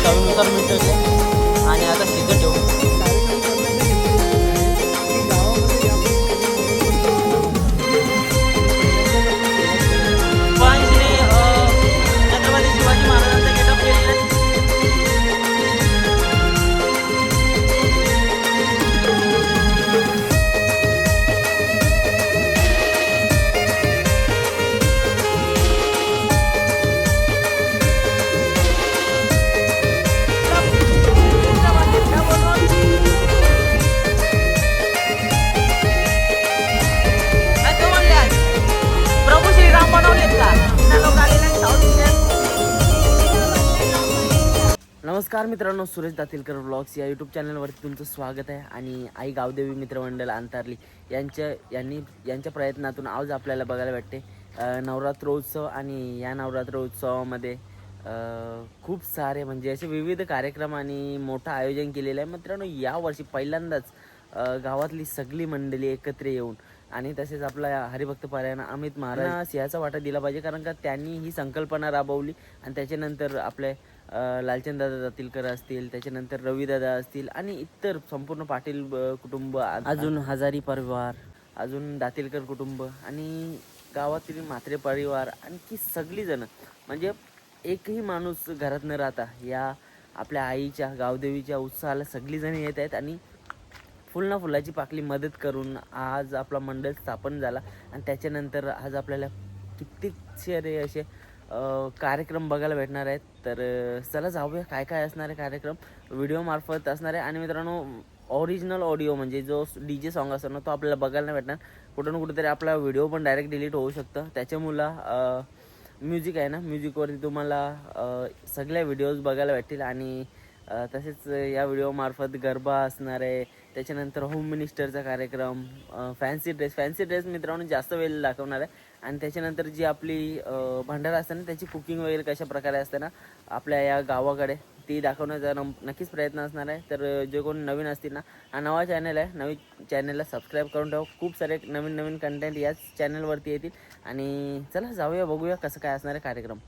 चवीनुसार मीठ टाकले आणि आता शिजत ठेवू. छत्रपती शिवाजी महाराजांचा गेटअप केलेला आहे. प्रभू श्रीराम बनवलेत का? नमस्कार मित्रांनो, सुरेश दातीलकर ब्लॉग्स या यूट्यूब चॅनलवरती तुमचं स्वागत आहे. आणि आई गावदेवी मित्रमंडळ अंतारली यांच्या प्रयत्नातून आज आपल्याला बघायला भेटते नवरात्रोत्सव. आणि या नवरात्रोत्सवामध्ये खूप सारे म्हणजे असे विविध कार्यक्रम आणि मोठं आयोजन केलेलं आहे. मित्रांनो, यावर्षी पहिल्यांदाच गावातली सगळी मंडळी एकत्र येऊन आणि तसेच आपला हरिभक्त पारायण अमित महाराज याचा वाटा दिला पाहिजे, कारण का त्यांनी ही संकल्पना राबवली. आणि त्याच्यानंतर आपले लालचंददादा दातीलकर असतील, त्याच्यानंतर रविदादा असतील आणि इतर संपूर्ण पाटील कुटुंब, अजून हजारी परिवार, अजून दातीलकर कुटुंब आणि गावातील म्हात्रे परिवार, आणखी सगळीजणं म्हणजे एकही माणूस घरात न राहता या आपल्या आईच्या गावदेवीच्या उत्साहाला सगळीजण येत आहेत. आणि फुलाची पाकळी मदत करून आज आपला मंडळ स्थापन झाला. आणि त्याच्यानंतर आज आपल्याला कित्येकशे असे कार्यक्रम बघायला भेटणार आहेत. तर चला जाऊया काय काय असणार आहे कार्यक्रम व्हिडिओमार्फत असणार आहे. आणि मित्रांनो, ओरिजिनल ऑडिओ म्हणजे जो DJ सॉन्ग असतो ना, तो आपल्याला बघायला नाही भेटणार. कुठं ना कुठेतरी आपला व्हिडिओ पण डायरेक्ट डिलीट होऊ शकतं. त्याच्यामुळं म्युझिक आहे ना, म्युझिकवरती तुम्हाला सगळ्या व्हिडिओज बघायला भेटतील. आणि तसेच या व्हिडिओमार्फत गरबा असणार आहे. त्याच्यानंतर होम मिनिस्टरचा कार्यक्रम, फॅन्सी ड्रेस मित्रांनो जास्त वेळ दाखवणार आहे. आणि त्याच्यानंतर जी आपली भंडारा असते ना, त्याची कुकिंग वगैरे कशा प्रकारे असते ना आपल्या या गावाकडे, ती दाखवण्याचा नक्कीच प्रयत्न असणार आहे. तर जे कोणी नवीन असतील ना, हा नवा चॅनल आहे, नवीन चॅनलला सबस्क्राईब करून ठेवा. खूप सारे नवीन कंटेंट याच चॅनलवरती येतील. आणि चला जाऊया, बघूया कसं काय असणार आहे कार्यक्रम.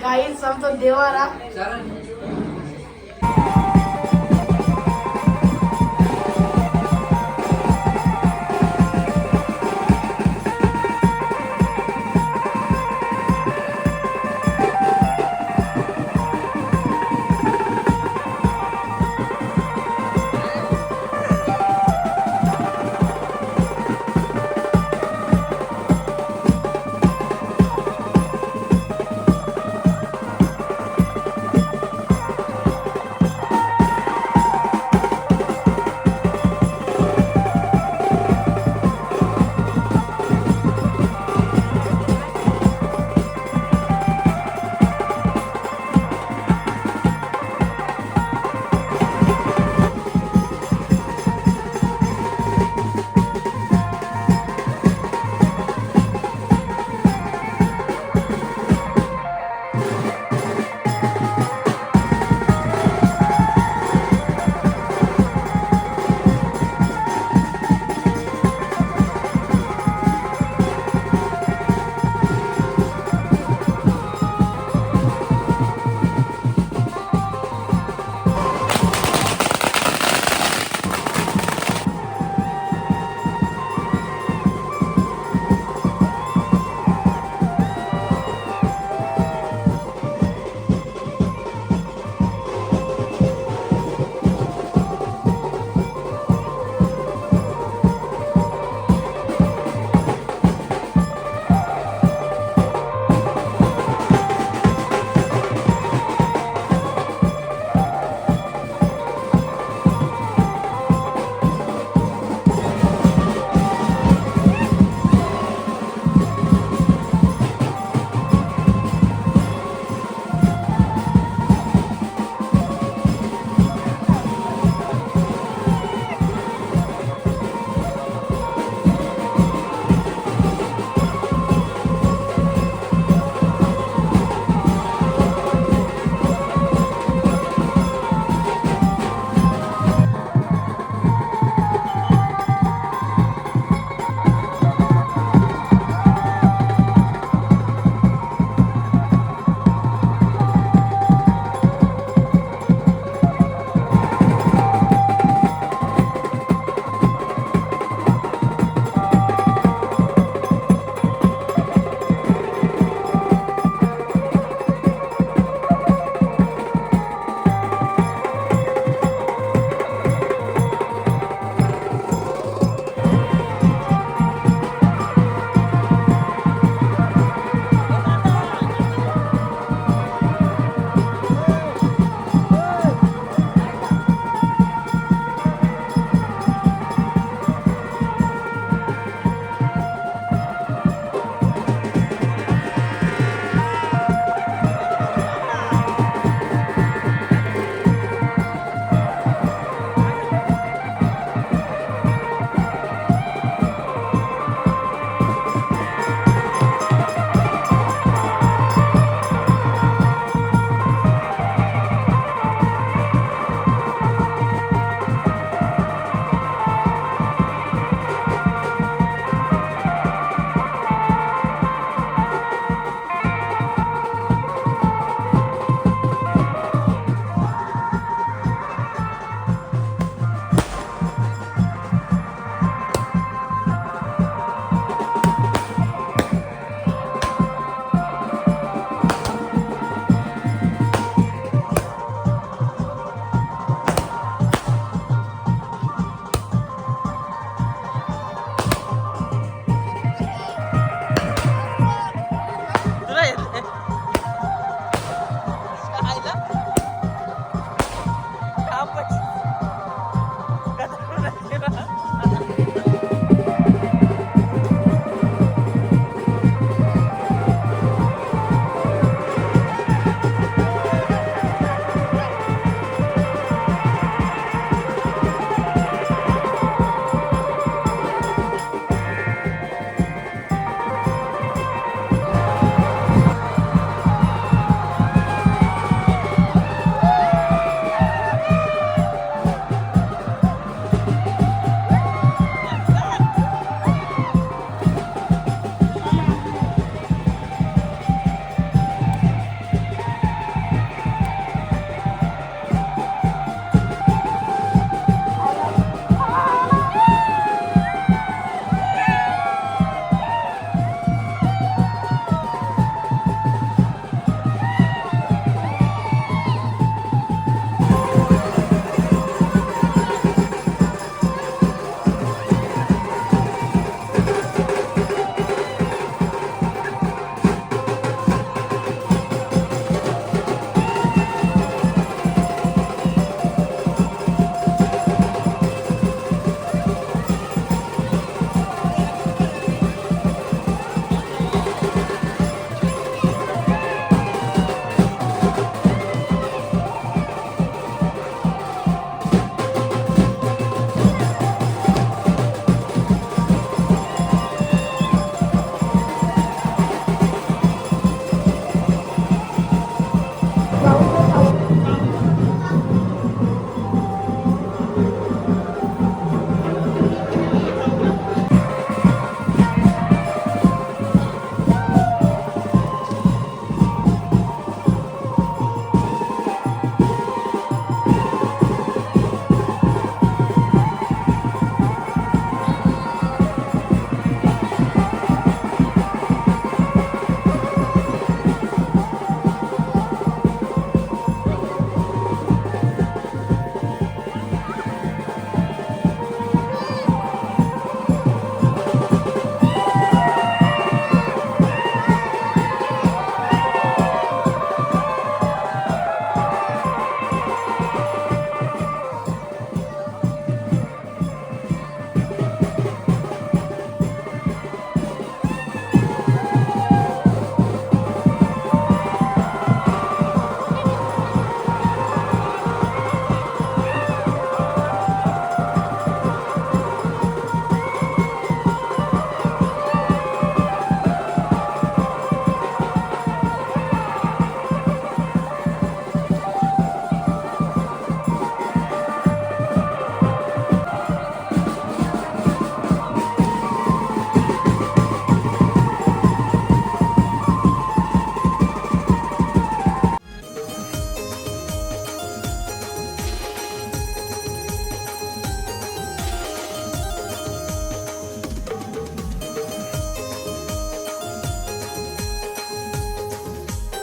गाईस आमचा देवारा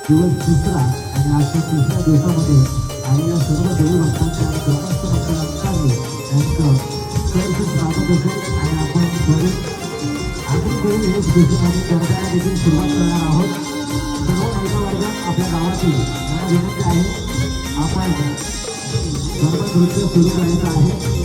दिवस दुसरा आणि आजच्या तिसऱ्या दिवसामध्ये आलेल्या सर्व देवी भक्तांच्या आणि ग्रामस्थ भक्तांनी यांचं सहर्ष स्वागत असेल आणि आपण बरेच अजून काही हे स्पेशल आणि करताना देखील सुरुवात करणार आहोत. सर्व बायका वर्गात आपल्या गावातील मला विनंती आहे आपण गरबा नृत्य सुरू करायचं आहे.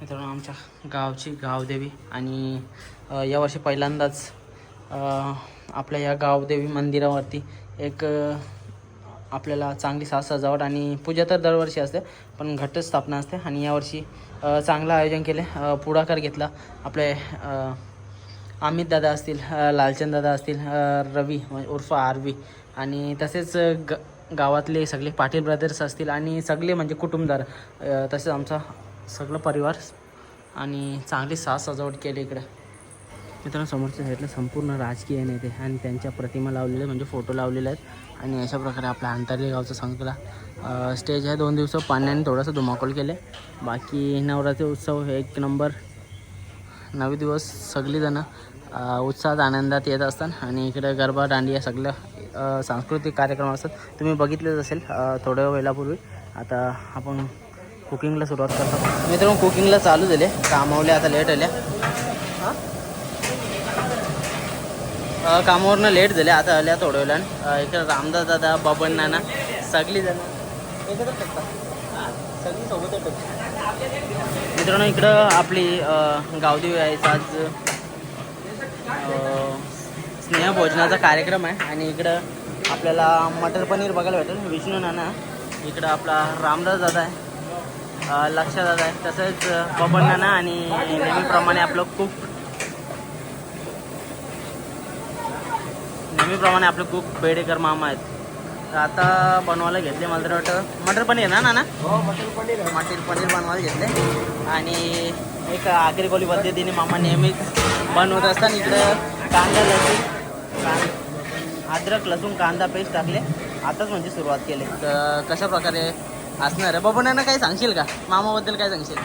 मित्रांनो आमच्या गावची गावदेवी आणि यावर्षी पहिल्यांदाच आपल्या या गावदेवी मंदिरावरती एक आपल्याला चांगली साज सजावट आणि पूजा तर दरवर्षी असते पण घटस्थापना असते आणि यावर्षी चांगलं आयोजन केले. पुढाकार घेतला आपले अमित दादा असतील, लालचंद दादा असतील, रवी उर्फ आरवी आणि तसेच गावातले सगळे पाटील ब्रदर्स असतील आणि सगळे म्हणजे कुटुंबदार तसेच आमचा सगळं परिवार आणि चांगली साज सजावट केली इकडे. मित्रांनो समोरच्या साईडला संपूर्ण राजकीय नेते आणि त्यांच्या प्रतिमा लावलेल्या म्हणजे फोटो लावलेले आहेत आणि अशा प्रकारे आपल्या अंतरली गावचं सांगतला स्टेज आहे. 2 दिवस पाण्याने थोडंसं धुमाकूळ केले. बाकी नवरात्री उत्सव एक नंबर. 9 दिवस सगळीजणं उत्साहात आनंदात येत असतात आणि इकडे गरबा दांडिया सगळं सांस्कृतिक कार्यक्रम असतात. तुम्ही बघितलेच असेल थोड्या वेळापूर्वी. आता आपण कुकिंगला सुरुवात करतो. मित्रांनो कुकिंगला चालू झाले. कामावले आता लेट आल्या. कामावरनं लेट झाले आता आल्या थोड्या वेळानं. इकडे रामदास दादा, बबन नाना सगळी जण इकडंच टाकतात, सगळी सोबतच टाकतात. मित्रांनो इकडं आपली गावदेवी आहे. आज स्नेहभोजनाचा कार्यक्रम आहे आणि इकडं आपल्याला मटर पनीर बघायला भेटेल. विष्णू नाना इकडं आपला रामदास दादा आहे, लक्ष दादा आहे, तसंच बबन नाना आणि नेहमीप्रमाणे आपलं कुक बेडेकर मामा आहेत. तर आता बनवायला घेतले. मला तर वाटतं मटर पनीर ना नाना? हो मटर पनीर बनवायला घेतले आणि एक आगरी कोली पद्धतीने मामा नेहमीच बनवत असताना इकडं कांदा लसूण अद्रक लसूण कांदा पेस्ट टाकले. आताच म्हणजे सुरुवात केली. तर कशा प्रकारे असणार आहे बबनांना काही सांगशील का? मामाबद्दल काय सांगशील?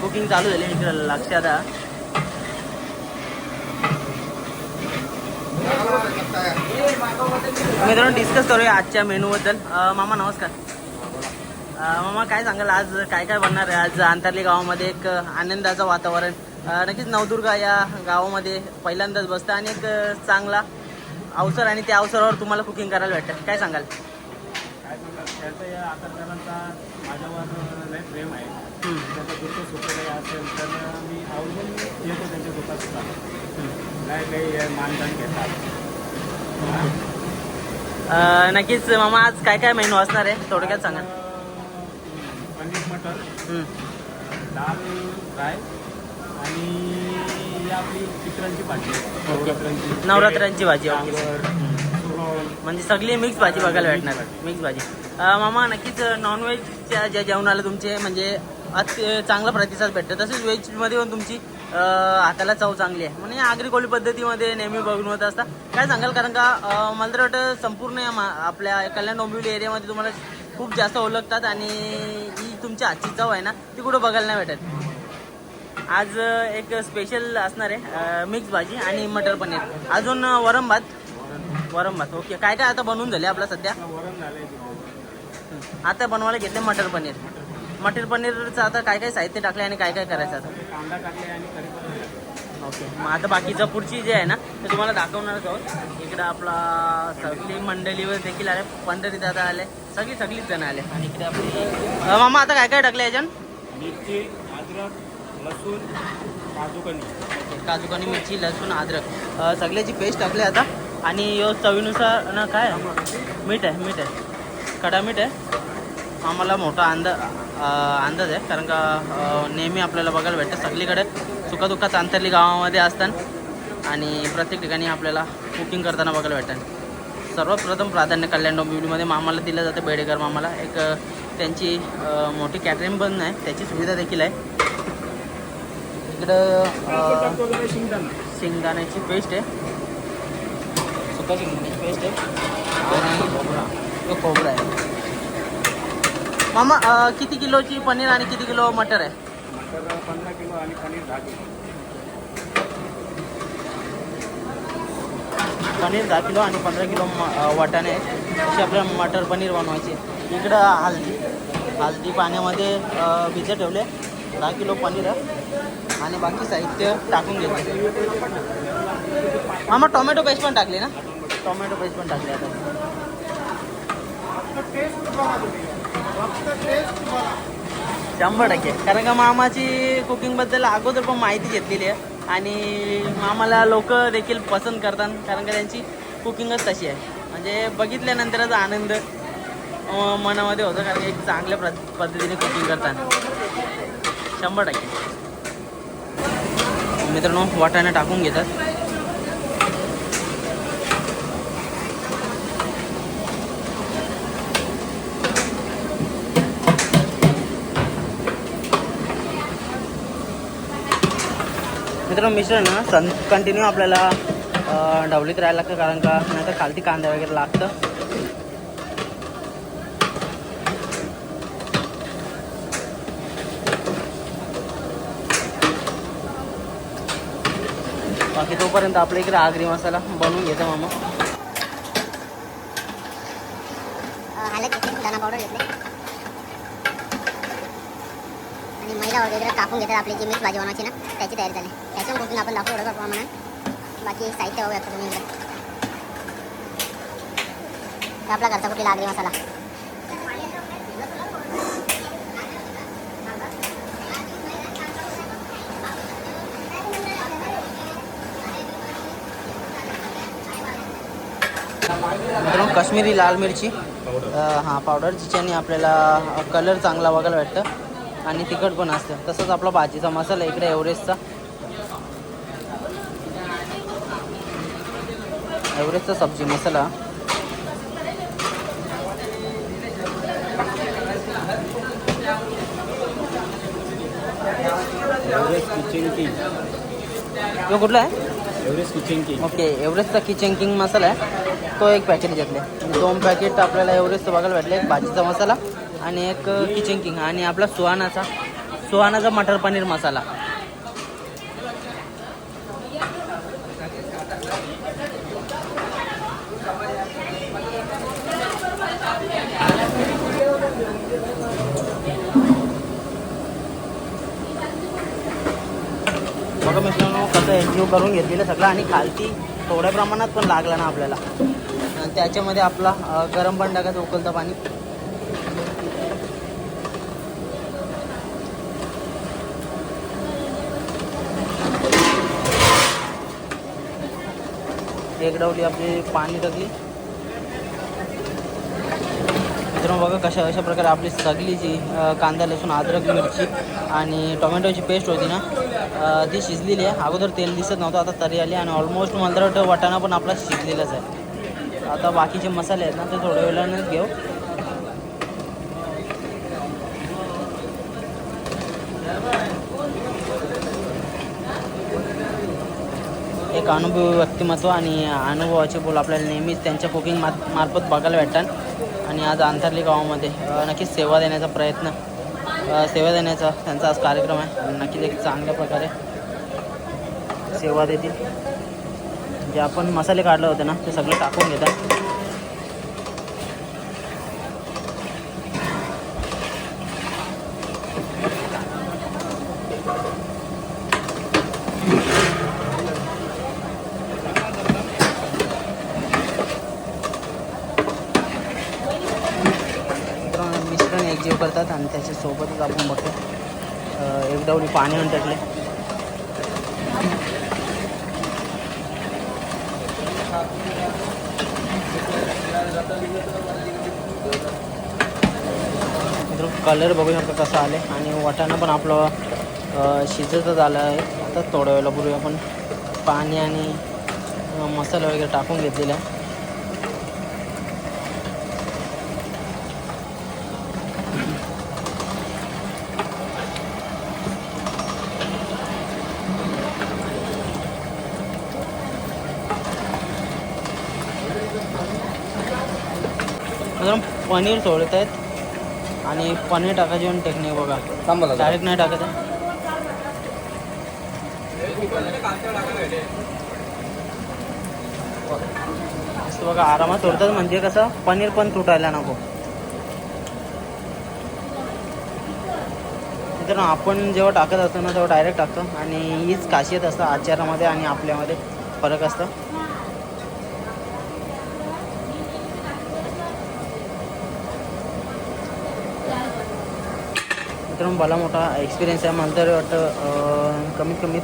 कुकिंग चालू झाली. इकडं लक्षात मित्रांनो डिस्कस करूया आजच्या मेनूबद्दल. मामा नमस्कार. मामा काय सांगाल आज काय काय बनणार आहे? आज अंतरली गावामध्ये एक आनंदाचं वातावरण. नक्कीच नवदुर्गा या गावामध्ये पहिल्यांदाच बसतं आणि एक चांगला अवसर आणि त्या अवसरावर तुम्हाला कुकिंग करायला भेटतं. काय सांगाल? काय सांगतात त्याचं या आकारकरांचा माझ्यावर लय प्रेम आहे. त्याचं दुःख सुख काही असेल तर मी आवर्जून येतो त्यांच्या दुःखात सुद्धा. काय काही मानधन घेतात. नक्कीच मामा आज काय काय मेनू असणार आहे थोडक्यात सांगा. पनीर मटर, दाल फ्राय आणि ही आपली चिकरांची भाजी, नवरात्रांची भाजी. डांगर, सुरण. म्हणजे सगळी मिक्स भाजी बघायला भेटणार. मिक्स भाजी. मामा नक्कीच नॉनव्हेजच्या ज्या जेवणाला तुमचे म्हणजे चांगला प्रतिसाद भेटतो, तसेच व्हेजमध्ये पण तुमची हाताला चव चांगली आहे. म्हणजे आगरी कोळी पद्धतीमध्ये नेहमी बनवत असता. काय सांगाल? कारण का मला तर वाटतं संपूर्ण आपल्या कल्याण डोंबिवली एरियामध्ये तुम्हाला खूप जास्त ओळखतात आणि ही तुमची आजची चव आहे ना ती कुठं बघायला नाही भेटत. आज एक स्पेशल असणार आहे मिक्स भाजी आणि मटर पनीर, अजून वरम भात. ओके. काय काय आता बनवून झाले आपलं सध्या? वरण झालंय. आता बनवायला घेतले मटर पनीरचं आता काय काय साहित्य टाकले आणि काय काय करायचं आता? कांदा टाकले आणि कढीपत्ता. ओके. मग आता बाकीचं पुढची जे आहे ना ते तुम्हाला दाखवणारच आहोत. इकडं आपला सगळी मंडळीवर देखील आले, पंढरी दादा आले, सगळीच जण आले. आणि इकडे आपली मामा आता काय काय टाकले याच्यान? मिरची, अद्रक, लसूण, काजू कणी, मिरची, लसूण, अद्रक सगळ्याची पेस्ट टाकली आता. आणि चवीनुसार ना काय मीठ आहे कडा मीठ आहे. आम्हाला मोठा अंदाज आहे कारण का नेहमी आपल्याला बघायला भेटतं सगळीकडे सुखादुःखात अंतरली गावामध्ये असतात आणि प्रत्येक ठिकाणी आपल्याला कुकिंग करताना बघायला भेटतात. सर्वात प्रथम प्राधान्य कल्याण डोंबिवलीमध्ये मामाला दिलं जातं. बेडेकर मामाला एक त्यांची मोठी कॅटरिंग पण आहे, त्याची सुविधा देखील आहे. इकडं शेंगदाण्याची पेस्ट आहे, सुका शेंगदाण्याची पेस्ट आहे आणि खोबरं आहे. मामा किती किलोची पनीर आणि किती किलो मटर आहे? मटर 15 किलो आणि पनीर 10 किलो. पनीर 10 किलो आणि 15 किलो वाटाणे आहेत. अशी आपल्याला मटर पनीर बनवायची. इकडं हळदी पाण्यामध्ये भिजत ठेवले. 10 किलो पनीर आणि बाकी साहित्य टाकून घेतले. मामा टोमॅटो पेस्ट पण टाकली ना? टोमॅटो पेस्ट पण टाकली आता. 100%. कारण का मामाची कुकिंगबद्दल अगोदर पण माहिती घेतलेली आहे आणि मामाला लोक देखील पसंत करतात कारण का त्यांची कुकिंगच तशी आहे. म्हणजे बघितल्यानंतरच आनंद मनामध्ये होतं कारण एक चांगल्या पद्धतीने कुकिंग करतात. 100%. मित्रांनो वाटाणे टाकून घेतात. मित्रांनो मिश्रण ना कंटिन्यू आपल्याला ढवलीत राहायला लागतं कारण का नाहीतर खालती कांदा वगैरे लागतं. बाकी तोपर्यंत आपल्या इकडे आगरी मसाला बनवून घेतो मामा. हळद घेतली, दाणा पावडर घेतले आणि मैदा वगैरे टाकून घेतात. आपली जी मिक्स भाजी बनवायची ना त्याची तयारी झाली. त्याच्यावर कुकिंग आपण दाखवू एवढं प्रमाणात. बाकी साहित्य बघूया तुम्ही इकडे. आपला घरचा कुठला आगरी मसाला. मित्रांनो काश्मीरी लाल मिरची पावडर जिच्याने आपल्याला कलर चांगला बघायला भेटतं आणि तिखट पण असतं. तसंच आपला भाजीचा मसाला इकडे एव्हरेस्टचा सब्जी मसाला. तो कुठला आहे? Everest kitchen king. ओके. एव्हरेस्टचा किचन किंग मसाला आहे तो एक पॅकेट घेतले. 2 पॅकेट आपल्याला एव्हरेस्ट बघायला भेटले. एक भाजीचा मसाला आणि एक किचन किंग आणि आपला सुहानाचा मटर पनीर मसाला. बघा मित्रांनो कसं एकजीव करून घेतलेलं सगळं आणि खालती थोड्या प्रमाणात पण लागला ना आपल्याला. आणि त्याच्यामध्ये आपला गरम पण टाकायचं उकळतं पाणी. एक डावली आपली पाणी टाकली. मित्रांनो बघा अशा प्रकारे आपली सगळी जी कांदा लसूण अद्रक मिरची आणि टोमॅटोची पेस्ट होती ना ती शिजलेली आहे. अगोदर तेल दिसत नव्हतं, आता तरी आली आणि ऑलमोस्ट मला तर वाटतं वाटाणा पण आपला शिजलेलाच आहे. आता बाकीचे मसाले आहेत ना ते थोड्या वेळानंच घेऊ. एक अनुभवी व्यक्तिमत्व आणि अनुभवाचे बोल आपल्याला नेहमीच त्यांच्या कुकिंग मार्फत बघायला भेटतात. आणि आज अंतरली गावामध्ये नक्कीच सेवा देण्याचा प्रयत्न सेवा देण्याचा त्यांचा आज कार्यक्रम आहे. आणि नक्कीच एक चांगल्या प्रकारे सेवा देतील. जे आपण मसाले काढले होते ना ते सगळे टाकून घेतात. मिश्रण एकजीव करतात आणि त्याच्यासोबतच आपण बघतो एक डावली पाणी आणून टाकले. कलर बघू शकता कसा आले आणि वाटाणा पण आपलं शिजतच आलं आहे. आता थोड्या वेळापूर्वी आपण पाणी आणि मसाला वगैरे टाकून घेतलेला आहे. पनीर सोडत आहेत आणि पनीर टाकायची पण टेक्निक बघा. डायरेक्ट नाही टाकत आहे. असं बघा आरामात सोडतात म्हणजे कसं पनीर पण तुटायला नको. तर आपण जेव्हा टाकत असतो ना तेव्हा डायरेक्ट टाकतो आणि हीच खासियत असतं आचारामध्ये आणि आपल्यामध्ये फरक असतं. मित्रांनो मला मोठा एक्सपिरियन्स आहे. मला तर वाटतं कमीत कमी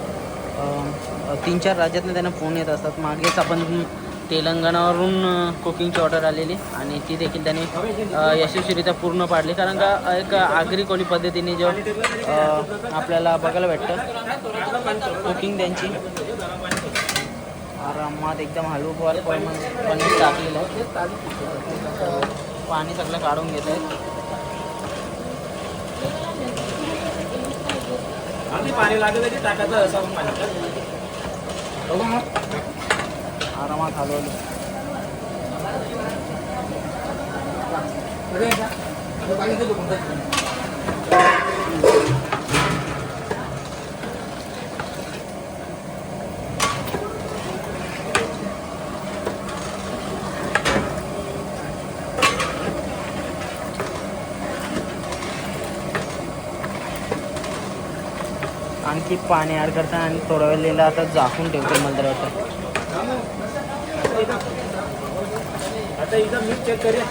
3-4 राज्यातनं त्यांना फोन येत असतात. मागेच आपण तेलंगणावरून कुकिंगची ऑर्डर आलेली आणि ती देखील त्यांनी यशस्वीरित्या पूर्ण पाडली. कारण का एक आगरी कोळी पद्धतीने जो आपल्याला बघायला भेटतं कुकिंग त्यांची आरामात एकदम हलवून पनीर टाकलेलं आहे. पाणी सगळं काढून घेत आहेत. पाणी लागलं की टाकायचं असं आरामात हलवलं. आणखी पाणी ॲड करता आणि थोडा वेळ लिहिलं आता झाकून ठेवतो मला तर वाटतं. आता इथं मीठ चेक करूया.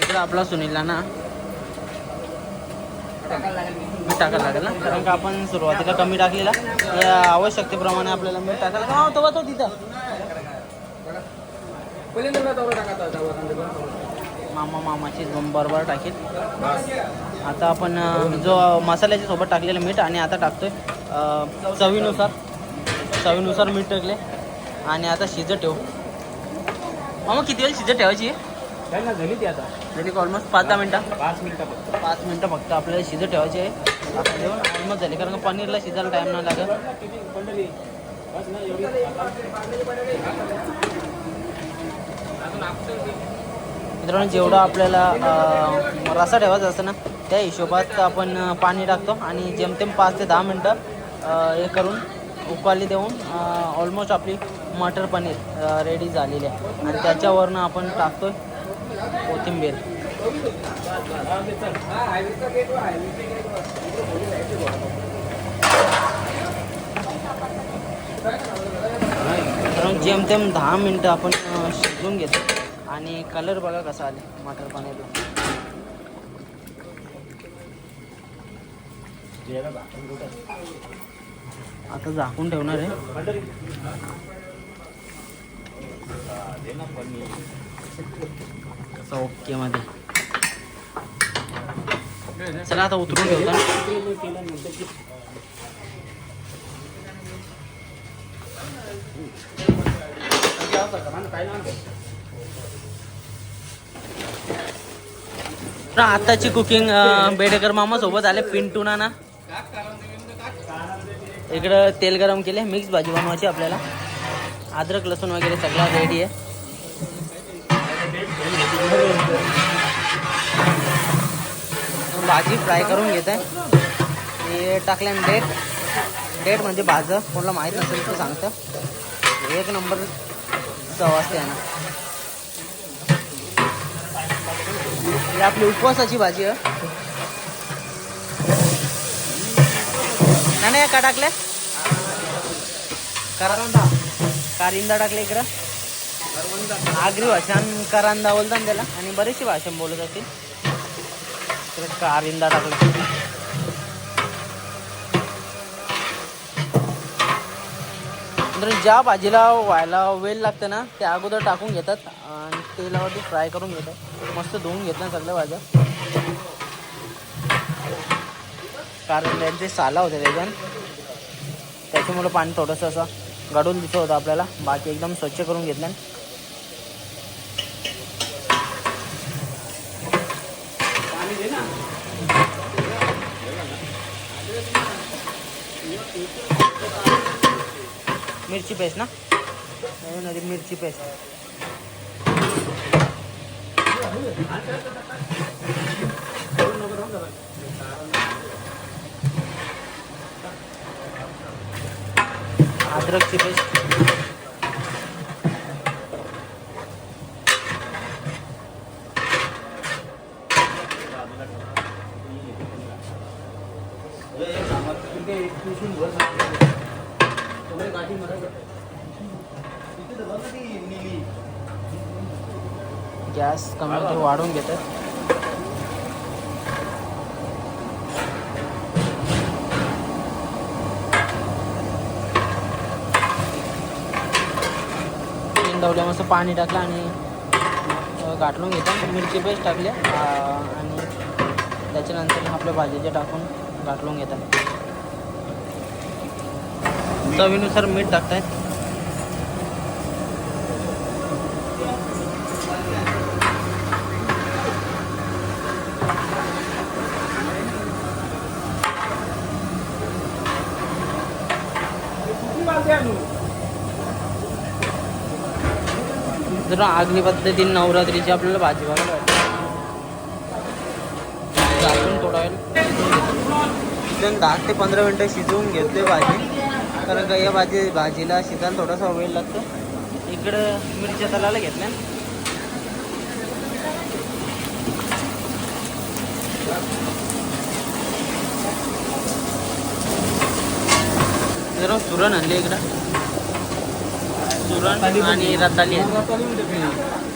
इकडं आपला सुनीलला ना मीठ टाकायला लागेल ना कारण का आपण सुरुवातीला कमी टाकलेला या आवश्यकतेप्रमाणे आपल्याला मीठ टाकायला तो तिथं मामाची बरोबर टाकेल. आता आपण जो मसाल्याच्या सोबत टाकलेलं मीठ आणि आता टाकतोय चवीनुसार मीठ टाकले आणि आता शिजत ठेवू. मामा किती वेळ शिजत ठेवायची? झाली ती आता झाली ऑलमोस्ट 5-10 मिनटं. 5 मिनिटं फक्त 5 मिनटं फक्त आपल्याला शिजत ठेवायची आहे. आता जेवण ऑलमोस्ट झाले कारण का पनीरला शिजायला टाईम नाही लागत. मित्रांनो जेवढा आपल्याला रस्सा ठेवायचा असतं ना त्या हिशोबात आपण पाणी टाकतो आणि जेमतेम 5 ते 10 मिनटं हे करून उकळी देऊन ऑलमोस्ट आपली मटर पनीर रेडी झालेली आहे. आणि त्याच्यावरनं आपण टाकतो कोथिंबीर. तर जेमतेम 10 मिनटं आपण शिजवून घेतो. आणि कलर बघा कसा आले मटर पनीरला. आता झाकून ठेवणार आहे. ओके मध्ये चला आता उतरून ठेवतो. तर आताची कुकिंग बेडेकर मामा सोबत आले. पिंटू नाना इकडं तेल गरम केले. मिक्स भाजी बनवायची आपल्याला. अद्रक लसूण वगैरे सगळा रेडी आहे. भाजी फ्राय करून घेत आहे. हे टाकल्याने डेट म्हणजे भाजं कोणाला माहीत नसेल तर सांगतं. एक नंबर चव असते ना. ही आपली उपवासाची भाजी आहे. नाही का टाकल्या कारिंदा टाकले इकडं. आगरी भाषा करांदा बोलतात त्याला आणि बरीचशी भाषा बोलत असतील. इकडे कारिंदा टाकला. नंतर ज्या भाजीला व्हायला वेळ लागतं ना ते अगोदर टाकून घेतात आणि तेलावरती फ्राय करून घेतात. मस्त धुवून घेतात सगळ्या भाज्या. कारण त्यांचे साला होते त्याच्यामुळे पाणी थोडंसं असं गडून दिसत होतं आपल्याला. बाकी एकदम स्वच्छ करून घेतलं. मिरची पेस्ट ना मिरची पेस्ट. अद्रकची पेस्ट. गॅस कमी वाढवून घेतात. दवल्या मस्त पाणी टाकलं आणि गाठलून घेतात. मिरची पेस्ट टाकल्या आणि त्याच्यानंतर आपल्या भाजीचे टाकून गाठलून घेतात. चवीनुसार मीठ टाकतायत. जर आगली पद्धतीने नवरात्रीची आपल्याला भाजी बघायला वाटते. टाकून थोडा वेळ 10 ते 15 मिनटं शिजवून घेतोय भाजी. कारण का या भाजीला शिजायला थोडासा वेळ लागतो. इकडं मिरच्या तलाला घेतल्या. जरा सुरण आणले इकडं. सुरण आणि रताली.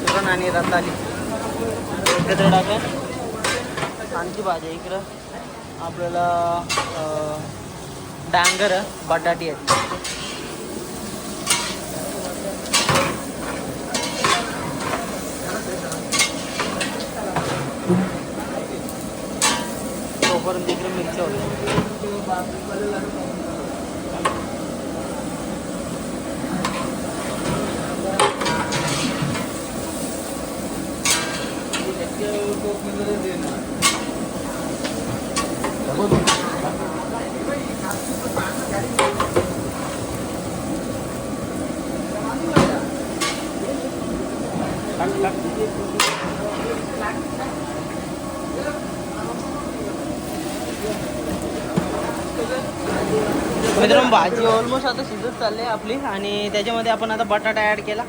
सुरण आणि रताली एकत्र टाका. आणखी भाजी इकडं आपल्याला डांगर बटाटी आहेत. तोपर्यंत इकडे मिरच्या होत्या. मित्रांनो भाजी ऑलमोस्ट आता शिजत चालली आहे आपली आणि त्याच्यामध्ये आपण आता बटाटा ॲड केला.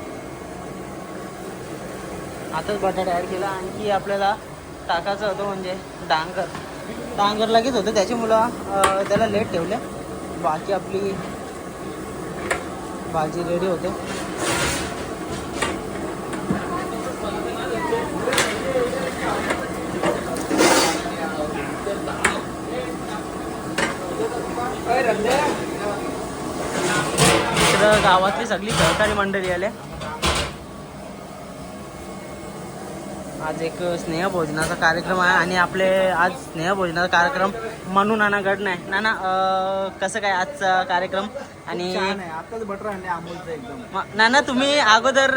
आताच बटाटा ॲड केला. आणखी आपल्याला टाकायचं होतं म्हणजे डांगर लगेच होतं त्याच्यामुळं त्याला लेट ठेवलं. बाकी आपली भाजी रेडी होते. इकडं गावातली सगळी सहकारी मंडळी आले. आज एक स्नेहभोजनाचा कार्यक्रम आहे आणि आपले आज स्नेहभोजनाचा कार्यक्रम म्हणून नाना गड नाही. नाना कसं काय आजचा कार्यक्रम? आणि आताच बटर आणले अमूलचं एकदम. नाना तुम्ही अगोदर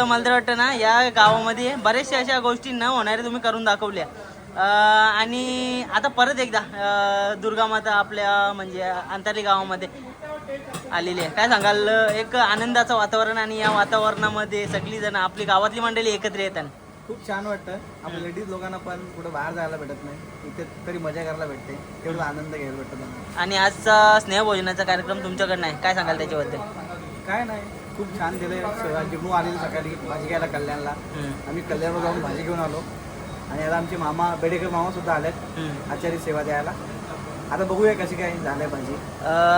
मला तर वाटतं ना या गावामध्ये बऱ्याचशा अशा गोष्टी न होणाऱ्या तुम्ही करून दाखवल्या. आणि आता परत एकदा दुर्गामाता आपल्या म्हणजे अंतरली गावामध्ये आलेली आहे. काय सांगाल एक आनंदाचं वातावरण आणि या वातावरणामध्ये सगळी जण आपली गावातली मंडळी एकत्र येतात. खूप छान वाटतं. आपल्या लेडीज लोकांना पण कुठं बाहेर जायला भेटत नाही, इथे तरी मजा करायला भेटते, तेवढा आनंद घ्यायला भेटतो त्यांना. आणि आजचा स्नेहभोजनाचा कार्यक्रम तुमच्याकडनं आहे, काय सांगाल त्याच्याबद्दल? काय नाही, खूप छान दिले. जिमू आलेली सकाळी भाजी घ्यायला कल्याणला. आम्ही कल्याणला जाऊन भाजी घेऊन आलो आणि आता आमचे मामा बेडेकर मामा सुद्धा आलेत आचार्य सेवा द्यायला. आता बघूया कशी काय झालंय भाजी.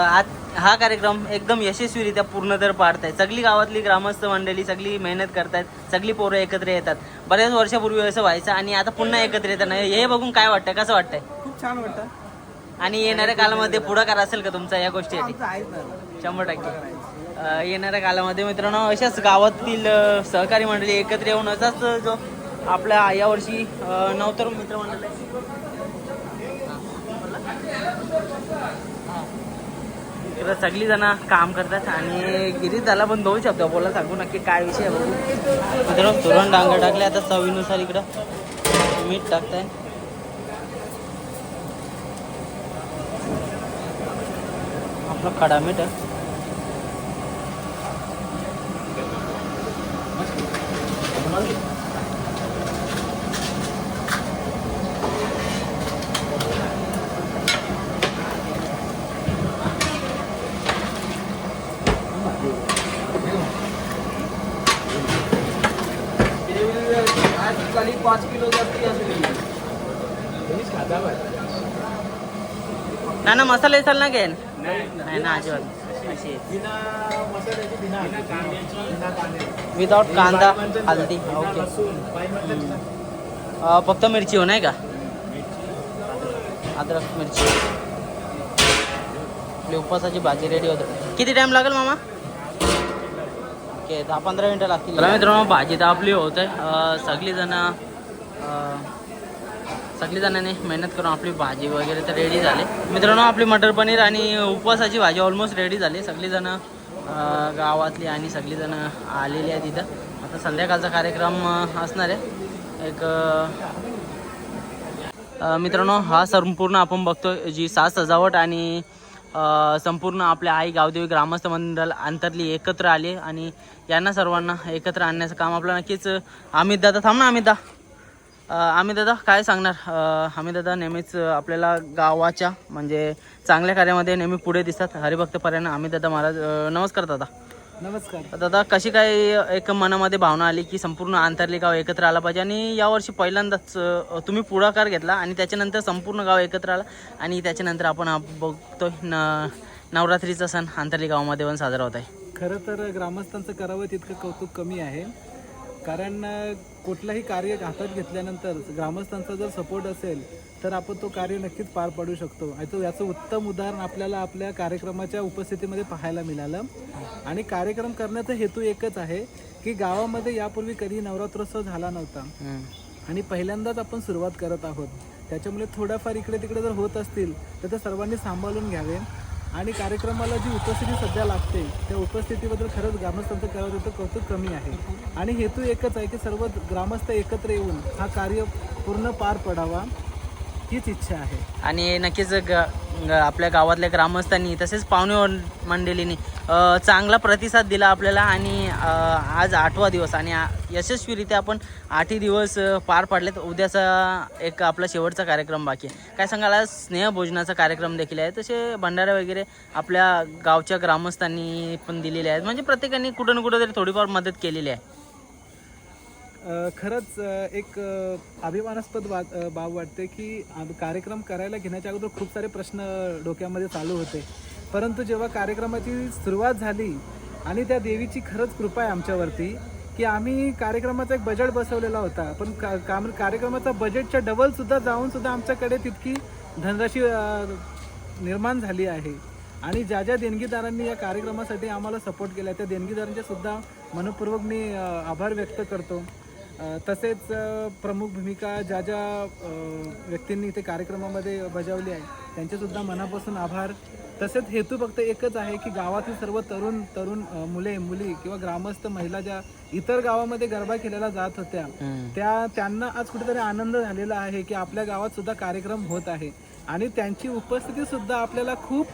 आज हा कार्यक्रम एकदम यशस्वीरित्या पूर्ण तर पाडतायत. सगळी गावातली ग्रामस्थ मंडळी सगळी मेहनत करतायत, सगळी पोरं एकत्र येतात. बऱ्याच वर्षापूर्वी असं व्हायचं आणि आता पुन्हा एकत्र येताना हे बघून काय वाटतंय, कसं वाटतंय? खूप छान वाटतं. आणि येणाऱ्या काळामध्ये पुढाकार असेल का तुमचा या गोष्टीसाठी? आमचं आहेच ना 100%. येणाऱ्या काळामध्ये मित्रांनो अशाच गावातील सहकारी मंडळी एकत्र येऊन असाच जो आपल्या यावर्षी नवतरुण मित्रमंडळ आहे तर सगळी जण काम करतात. आणि गिरीश झाला पण 2 शब्द बोला सांगू नक्की काय विषय आहे बघू. मित्रांनो तुरण डांगर टाकले. आता चवीनुसार इकडं मीठ टाकताय. आपलं खडा मीठ आहे. खाली 5 किलो जाती ना मसाला येसाल ना घेन नाही ना अजिबात अशी विदाउट कांदा हल्दी. ओके. फक्त मिरची हो नाही का? अद्रक मिरची. आपली उपवासाची भाजी रेडी होते. किती टाइम लागेल मामा? ओके 10-15 मिनटं लागतील. चला मित्रांनो भाजी तर आपली होत आहे. सगळी जणांनी मेहनत करून आपली भाजी वगैरे तर रेडी झाली. मित्रांनो आपली मटर पनीर आणि उपवासाची भाजी ऑलमोस्ट रेडी झाली. सगळीजण गावातली आणि सगळीजण आलेली आहे तिथं. आता संध्याकाळचा कार्यक्रम असणार आहे एक. मित्रांनो हा संपूर्ण आपण बघतो जी साज सजावट आणि संपूर्ण आपल्या आई गावदेवी ग्रामस्थ मंडळ अंतरली एकत्र आले आणि यांना सर्वांना एकत्र आणण्याचं काम आपलं नक्कीच. अमित दादा थांब ना. अमित दादा काय सांगणार? अमित दादा नेहमीच आपल्याला गावाच्या म्हणजे चांगल्या कार्यामध्ये नेहमी पुढे दिसतात. हरिभक्त परायण अमित दादा महाराज. नमस्कार दादा. नमस्कार दादा. कशी काय एक मनामध्ये भावना आली की संपूर्ण आंतरली गाव एकत्र आला पाहिजे आणि यावर्षी पहिल्यांदाच तुम्ही पुढाकार घेतला आणि त्याच्यानंतर संपूर्ण गाव एकत्र आला आणि त्याच्यानंतर आपण बघतोय नवरात्रीचा सण आंतरली गावामध्ये पण साजरा होत आहे? खरं तर ग्रामस्थांचं करावं तितकं कौतुक कमी आहे. कारण कुठलंही कार्य हातात घेतल्यानंतर ग्रामस्थांचा जर सपोर्ट असेल तर आपण तो कार्य नक्कीच पार पाडू शकतो. याचं उत्तम उदाहरण आपल्याला आपल्या कार्यक्रमाच्या उपस्थितीमध्ये पाहायला मिळालं. आणि कार्यक्रम करण्याचा हेतू एकच आहे की गावामध्ये यापूर्वी कधी नवरात्रोत्सव झाला नव्हता आणि पहिल्यांदाच आपण सुरुवात करत आहोत. त्याच्यामुळे थोड्याफार इकडे तिकडे जर होत असतील तर ते सर्वांनी सांभाळून घ्यावे. आणि कार्यक्रमाला जी उपस्थिती सध्या लागते त्या उपस्थितीबद्दल खरंच ग्रामस्थांचं करावं त्याचं कौतुक कमी आहे. आणि हेतू एकच आहे की सर्व ग्रामस्थ एकत्र येऊन हा कार्य पूर्ण पार पडावा. हीच इच्छा आहे. आणि नक्कीच आपल्या गावातल्या ग्रामस्थांनी तसेच पाहुणे मंडळींनी चांगला प्रतिसाद दिला आपल्याला. आणि आज 8वा दिवस आणि यशस्वीरित्या आपण 8ही दिवस पार पाडलेत. उद्याचा एक आपला शेवटचा कार्यक्रम बाकी आहे. काय सांगाल, आज स्नेहभोजनाचा कार्यक्रम देखील आहे. तसे भंडारा वगैरे आपल्या गावच्या ग्रामस्थांनी पण दिलेले आहेत. म्हणजे प्रत्येकाने कुठं ना कुठं तरी थोडीफार मदत केलेली आहे. खरंच एक अभिमानास्पद बाब वाटते की कार्यक्रम करायला घेण्याच्या अगोदर खूप सारे प्रश्न डोक्यामध्ये चालू होते, परंतु जेव्हा कार्यक्रमाची सुरुवात झाली आणि त्या देवीची खरंच कृपा आहे आमच्यावरती की आम्ही कार्यक्रमाचा एक बजेट बसवलेला होता, पण कार्यक्रमाचा बजेटच्या डबलसुद्धा जाऊनसुद्धा आमच्याकडे तितकी धनराशी निर्माण झाली आहे. आणि ज्या ज्या देणगीदारांनी या कार्यक्रमासाठी आम्हाला सपोर्ट केला त्या देणगीदारांचे सुद्धा मनपूर्वक मी आभार व्यक्त करतो. तसेच प्रमुख भूमिका ज्या ज्या व्यक्तींनी इथे कार्यक्रमामध्ये बजावली आहे त्यांचेसुद्धा मनापासून आभार. तसेच हेतू फक्त एकच आहे की गावातील सर्व तरुण मुले मुली किंवा ग्रामस्थ महिला ज्या इतर गावामध्ये गरबा केलेला जात होत्या त्यांना आज कुठेतरी आनंद झालेला आहे की आपल्या गावात सुद्धा कार्यक्रम होत आहे आणि त्यांची उपस्थिती सुद्धा आपल्याला खूप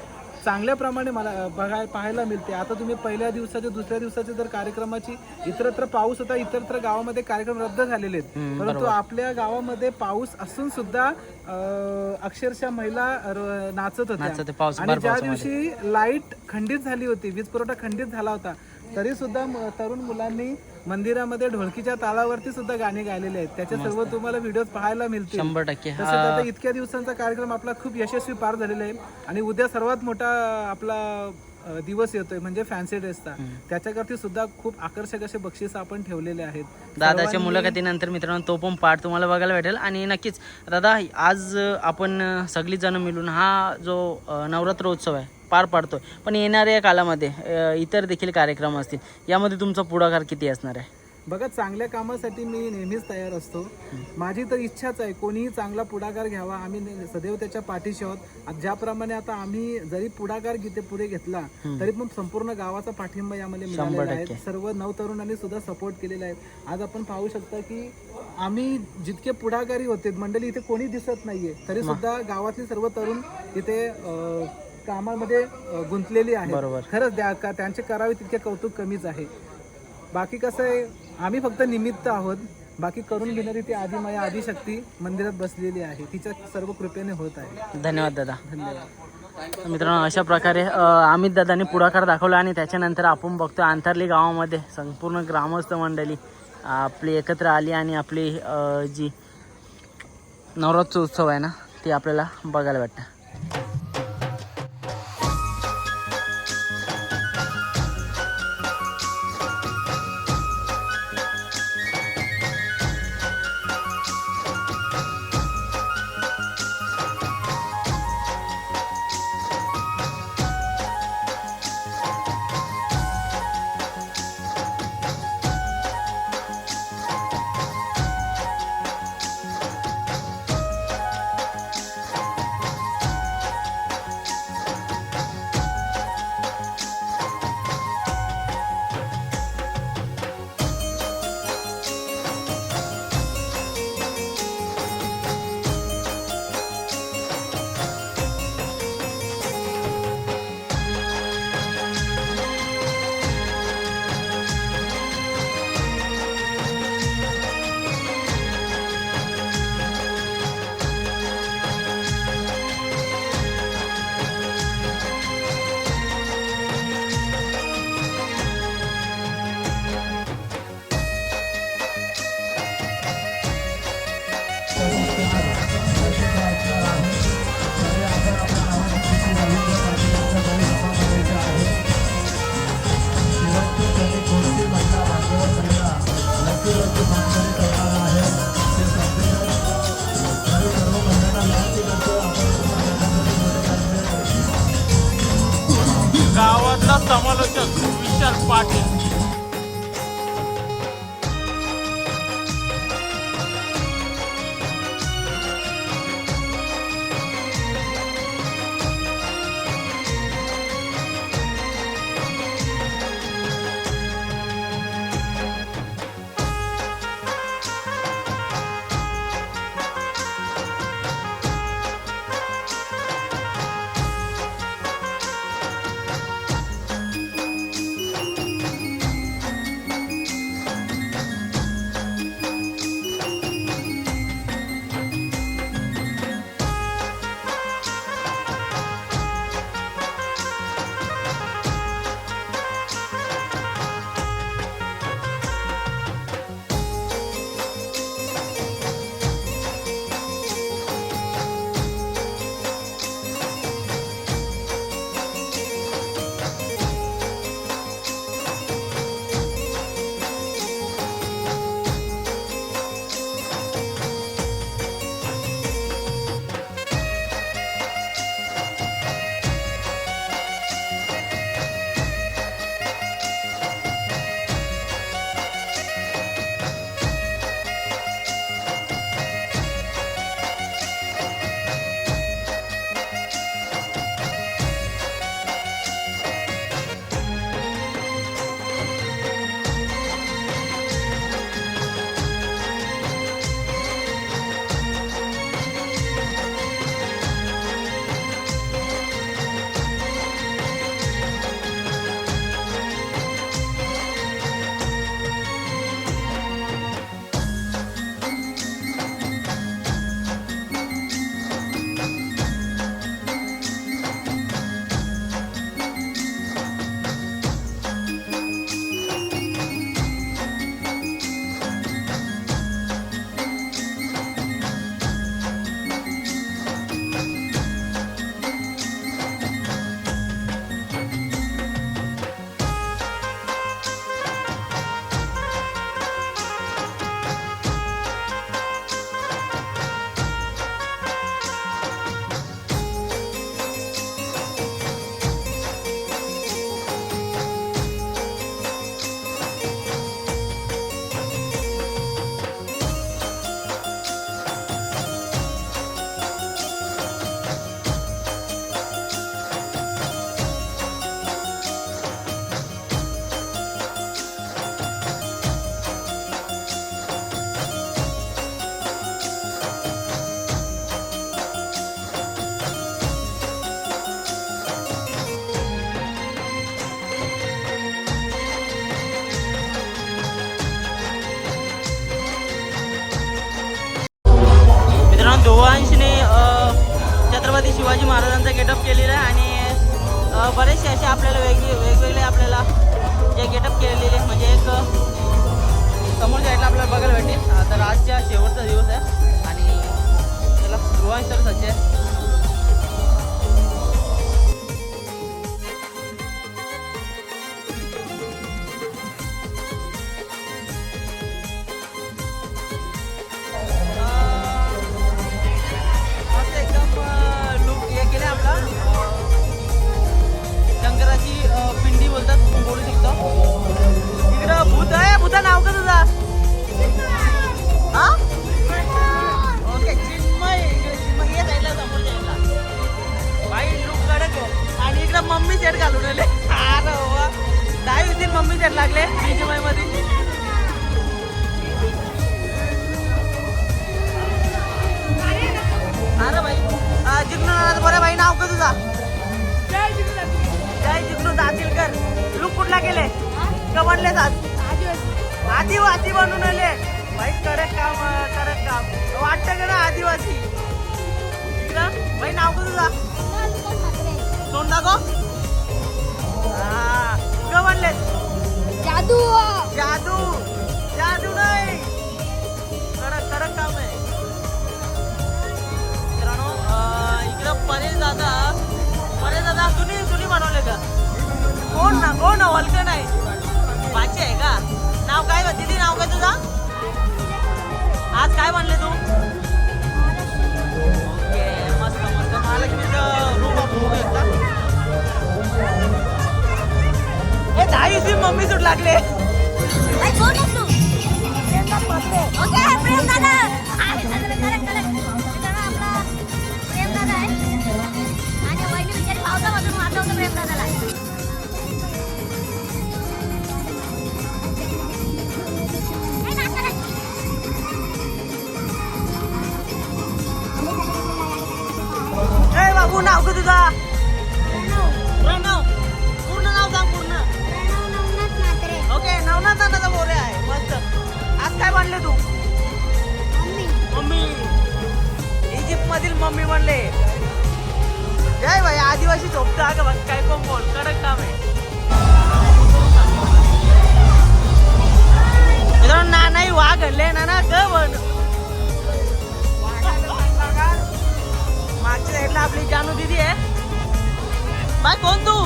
चांगल्या प्रमाणे मला पाहायला मिळते. आता तुम्ही पहिल्या दिवसाचे दुसऱ्या दिवसाचे जर कार्यक्रमाची इतरत्र पाऊस होता, इतरत्र गावामध्ये कार्यक्रम रद्द झालेले आहेत, परंतु आपल्या गावामध्ये पाऊस असून सुद्धा अक्षरशः महिला नाचत होत्या. आणि ज्या दिवशी लाईट खंडित झाली होती, वीज पुरवठा खंडित झाला होता, तरी सुद्धा तरुण मुलांनी मंदिरामध्ये ढोलकीच्या तालावरती सुद्धा गाणी गायलेले आहेत. त्याचे सर्व तुम्हाला व्हिडिओ पाहायला मिळतील 100%. तसंच आता इतक्या दिवसांचा कार्यक्रम आपला खूप यशस्वी पार झालेला आहे आणि उद्या सर्वात मोठा आपला दिवस येतोय म्हणजे फॅन्सी ड्रेसचा. त्याच्याकरती सुद्धा खूप आकर्षक असे बक्षीस आपण ठेवलेले आहेत. दादाच्या मुलाखतीनंतर मित्रांनो तो पण पार्ट तुम्हाला बघायला भेटेल. आणि नक्कीच दादा, आज आपण सगळी जण मिळून हा जो नवरात्रोत्सव आहे पार पाडतोय, पण येणाऱ्या कालामध्ये इतर देखील कार्यक्रम असतील, यामध्ये तुमचा पुढाकार किती असणार आहे? बघा, चांगल्या कामासाठी मी नेहमीच तयार असतो. माझी तर इच्छाच आहे कोणीही चांगला पुढाकार घ्यावा, आम्ही सदैव त्याच्या पाठीशी आहोत. ज्याप्रमाणे आता आम्ही जरी पुढाकार पुढे घेतला तरी पण संपूर्ण गावाचा पाठिंबा यामध्ये मिळालेला आहे. सर्व नवतरुणांनी सुद्धा सपोर्ट केलेला आहे. आज आपण पाहू शकता की आम्ही जितके पुढाकारी होते मंडळी इथे कोणी दिसत नाहीये, तरी सुद्धा गावातले सर्व तरुण इथे कामामध्ये गुंतलेली आहे. खरंच त्यांचे करावे तितके कौतुक कमीच आहे. बाकी कसं आहे, आम्ही फक्त निमित्त आहोत. बाकी करून घेणारी ती आदिमाया आदिशक्ती मंदिरात बसलेली आहे, तिच्या सर्व कृपेने होत आहे. धन्यवाद दादा. धन्यवाद मित्रांनो, अशा प्रकारे अमित दादांनी पुढाकार दाखवला आणि त्याच्यानंतर आपण बघतो अंतरली गावामध्ये संपूर्ण ग्रामस्थ मंडळी आपली एकत्र आली आणि आपली जी नवरात्र उत्सव आहे ना ती आपल्याला बघायला भेटतं. गावातला समालोचक विशाल पाटील. शिवाजी महाराजांचा गेटअप केलेला आहे आणि बरेचसे असे आपल्याला वेगवेगळे आपल्याला जे गेटअप केलेले म्हणजे एक समोर साईडला आपल्याला बघायला भेटेल. तर आजच्या शेवटचा दिवस आहे आणि त्याला ध्रुवांश तर सज्ज आहे. मस्त एकदम लुक हे केलं आपला शंकराची पिंडी बोलतात, बोलू शकतो. इकडं भूत आहे. भूता नाव का तुझा? हा ओके चिन्मय. इकडे चिन्मय ये साईडला समोर जायला बाई लुक कडक आहे. आणि इकडं मम्मी सेट घालून आले. अरे वा दहावी होतील मम्मी सेट लागले चिन्मय मध्ये. अरे भाई जिग्नू बरं भाई नाव का तुझा? जय जिग्नू दातीलकर. लुक कुठला केले का बनलेच आज? आदिवासी बनून आले भाई. कडक काम वाटतं का ना आदिवासी. इकडं भाई नाव का तुझा? तोंड दाखव. हा का बनले? जादू जादू जादू नाही कडक काम आहे मित्रांनो. इकडं परेश दादा तुम्ही बनवले का? कोण ओळख नाही. बाची आहे का? नाव काय दीदी नाव काय तुझा? आज काय बनले तू? ओके मस्त महालक्ष्मीचं रूप बघू शकता. हे 10 मम्मी सूट लागले. ओके प्रेम दादा प्रेम दादा आहे आणि वहिनी बिचारी पावसामधून वाटलं होतं प्रेम दादाला. ए बाबू नाव का तुझा? प्रणव. पूर्ण नाव सांग पूर्ण. ओके नवनाथ नानाचा बोरे आहे. मस्त. आज काय बनले तू? मम्मी. इजिप्त मधील मम्मी बनले. जय भाई आदिवासी झोपता का बघ काय पण बोल कडक काम आहे. मित्रांनो नानाही वाघ घडले नाना ग बन. मागच्या साईडला आपली जानू दीदी आहे. बाय कोण तू?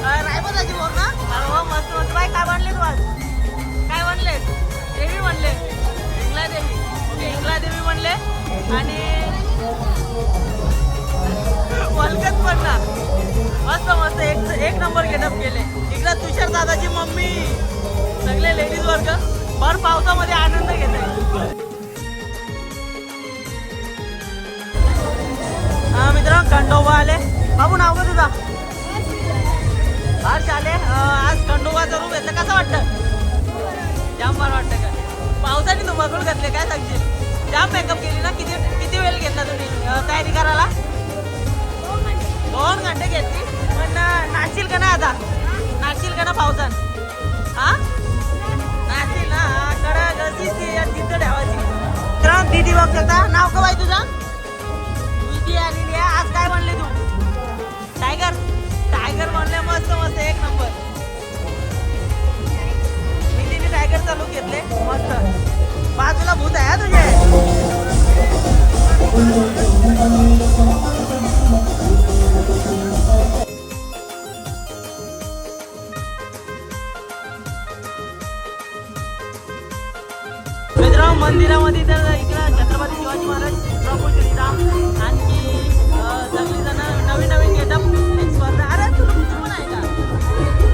रायबदाची बोल ना. अरे वा मस्त मस्त. बाय काय बनले तू आज? काय बनले? देवी बनले. इंगला देवी. ओके इंगला देवी बनले आणि वलकत पण ना. मस्त एक नंबर गेटअप केले. इकडं तुषार दादाची मम्मी सगळे लेडीज वर्ग भर पावसामध्ये आनंद घेत आहे. मित्रांनो खंडोबा आले. बाबू नाव का तुझा? हर्ष आले. आज खंडोबाचं रूप येतं कसं वाटतं? जाम बरं वाटतं का? पावसाने तू बघून घातले काय सांगशील? जाम मेकअप केली ना. किती वेळ घेतला तुम्ही तयारी करायला? 2 घंटे घेतली. पण नाचशील का ना आता? नाचशील का ना पावसान? हा नाचशील ना. कडक तिथं ठेवायची. मित्रांनो दीदी बघ शकता. नाव का बाई तुझा? आलेली आहे. आज काय बनले तू? टायगर बनले. मस्त एक नंबर. मी तिने टायगरचा लुक घेतले. मस्त. बाजूला भूत आहे तुझे. मित्रांनो मंदिरामध्ये तर इकडं छत्रपती शिवाजी महाराज प्रभू श्रीराम आणखी सगळी जण नवीन गेटअप एक स्पर्धा. अरे तुला पण आहे का?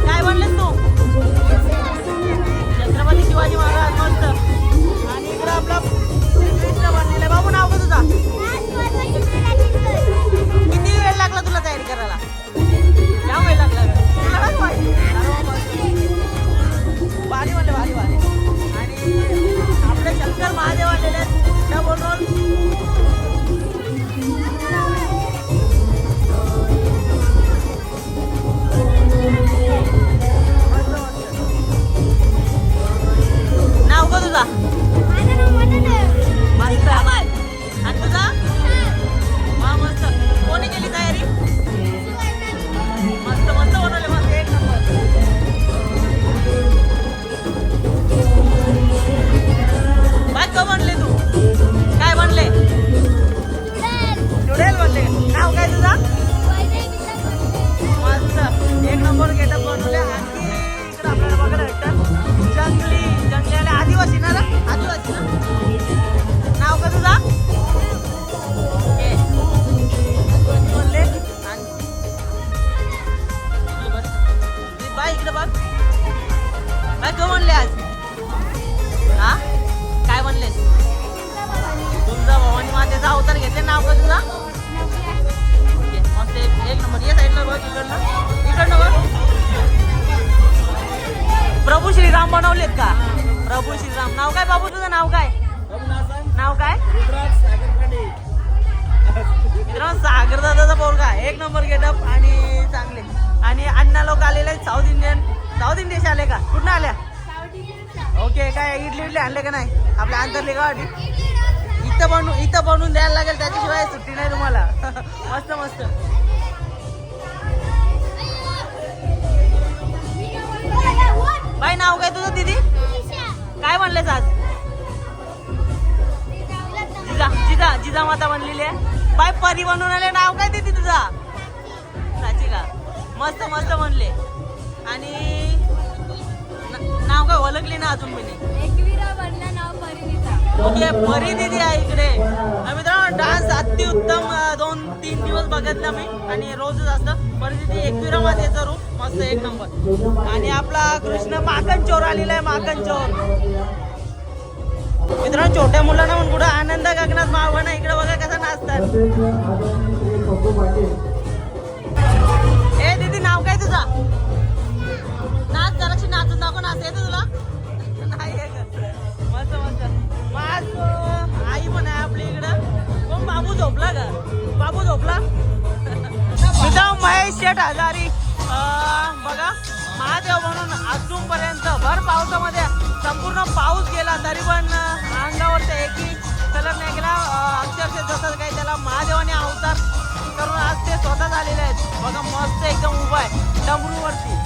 काय बनलेस तू? छत्रपती शिवाजी महाराज मस्त. आणि इकडं आपला श्रीकृष्ण बनलेला आहे. बाबू नाव का तुझा? किती वेळ लागला तुला तयारी करायला? क्या वेळ लागला तुला? काय भारी म्हणले भारी. आणि आपले शंकर महादेव आलेले आहेत. डबल रोल एक नंबर. ये साईडला बघ, इकडनं बघ. प्रभू श्रीराम बनवलेत का? प्रभू श्रीराम. नाव काय बाबू तुझं? नाव काय? नाव काय? मित्रांनो सागर दादाचा पोरगा एक नंबर गेटअप आणि चांगले. आणि अण्णा लोक आलेले आहेत साऊथ इंडियन आले का? कुठं आल्या? ओके. काय इडली आणले का नाही? आपल्या अंतरली गावाटी इथं बनवून द्यायला लागेल, त्याच्याशिवाय सुट्टी नाही तुम्हाला. मस्त मस्त. बाई नाव काय तुझं दीदी? काय म्हणलेस आज? जिजा माता बनलेली आहे. बाय परी बनवून आले. नाव काय दीदी तुझा? साची का? मस्त मस्त म्हणले. आणि नाव काय ओळखली ना अजून मी? ओके. परी दीदी आहे इकडे. मित्रांनो डान्स अतिउत्तम 2-3 दिवस बघितला मी आणि रोजच असतं. परी दीदी एकविरा मातेचं रूप मस्त एक नंबर. आणि आपला कृष्ण माखन चोर आलेला आहे. माखन चोर. मित्रांनो छोट्या मुलांना म्हणून कुठं आनंद गगनात मावना. इकडे बघा कसं नाचतात. ए दीदी नाव काय तुझा? नाच जराशी नाचून दाखव. नाच येतं तुला? नाही मस्त मस्त. माझ आई पण आहे आपली इकडं. कोण बाबू झोपला का? बाबू झोपला. मित्रांनो महेश शेठ हजारी बघा महादेव म्हणून अजूनपर्यंत भर पावसामध्ये संपूर्ण पाऊस गेला तरी पण अंगावरचा एकही सलग नाही गेला. अक्षरशः जसं काही त्याला महादेवाने अवतार करून आज ते स्वतः आलेले आहेत. बघा मस्त एकदम उभा आहे डमरूवरती.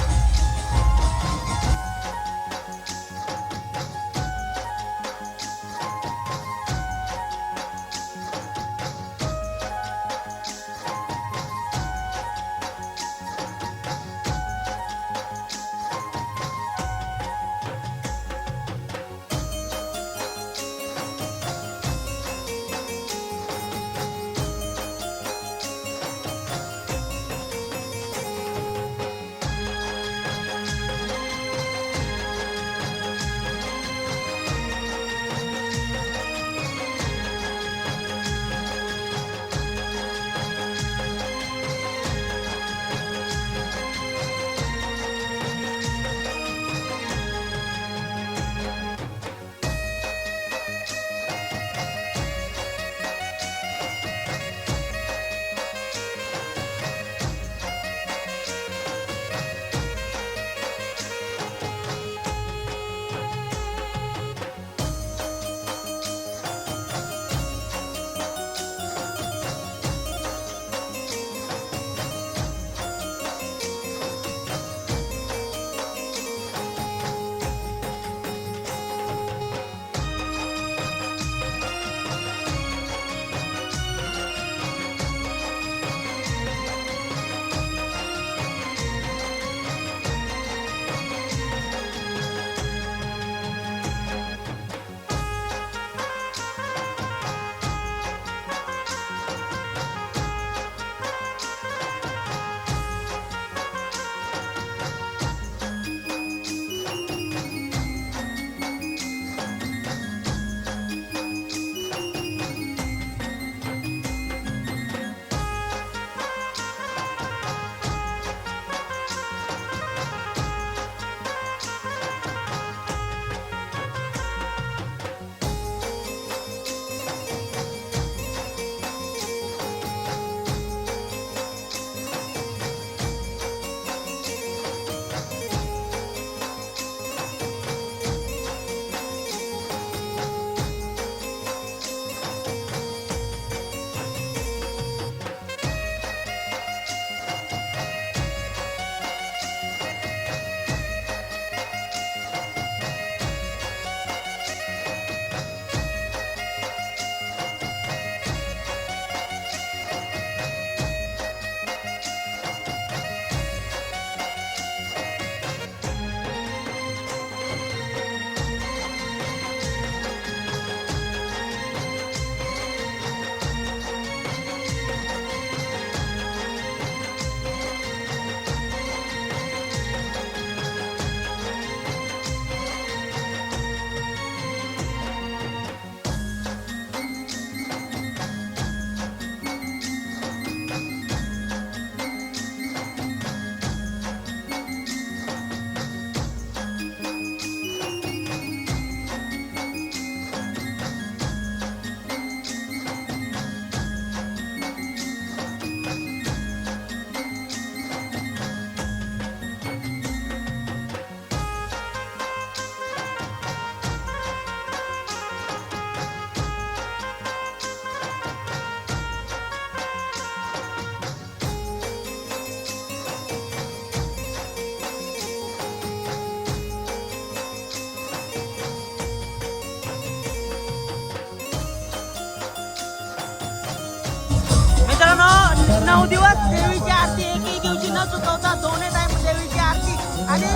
9 दिवस देवीची आरती एकही दिवशी न चुकवता दोन्ही टाइम देवीची आरती आणि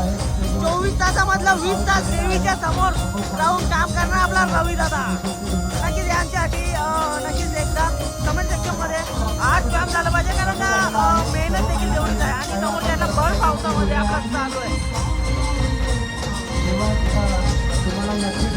24 तासामधलं 20 तास देवीच्या समोर राहून काम करणार आपला रवी दादा. नक्कीच यांच्यासाठी नक्कीच एकदा कमेंट सेक्शनमध्ये आज काम झालं पाहिजे कारण का मेहनत देखील तेवढीच आहे आणि समोर त्याला भर पावसामध्ये आपला चालू आहे. तुम्हाला नक्कीच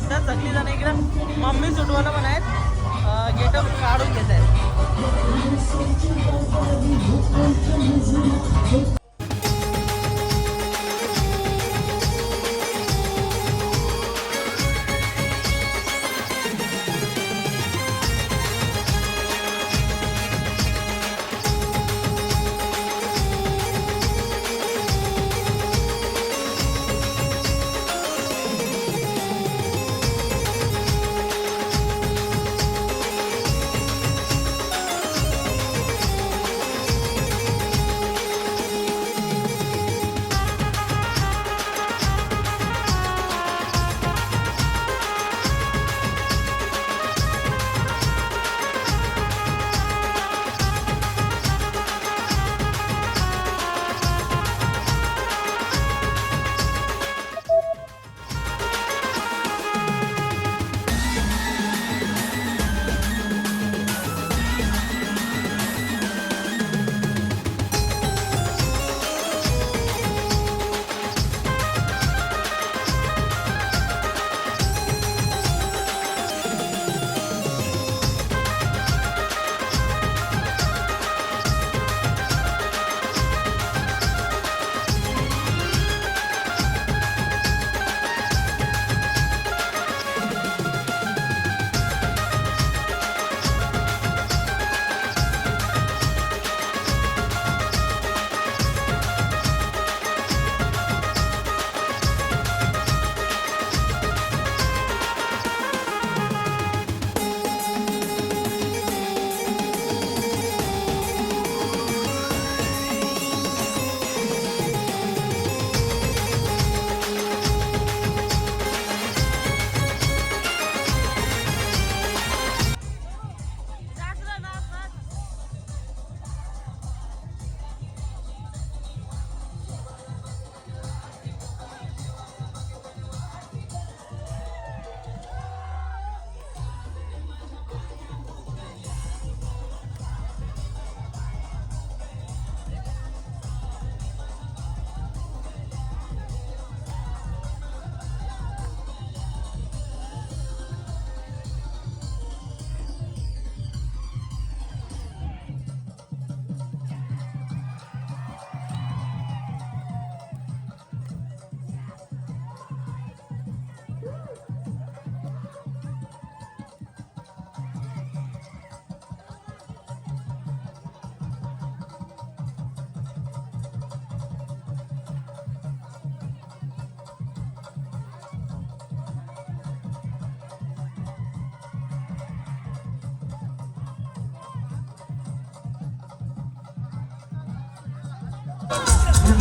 शकता. सगळी जण इकडे मम्मी सुटवाला पण आहेत, गेटअप काढून घेत आहेत.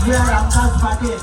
रामदास पाटील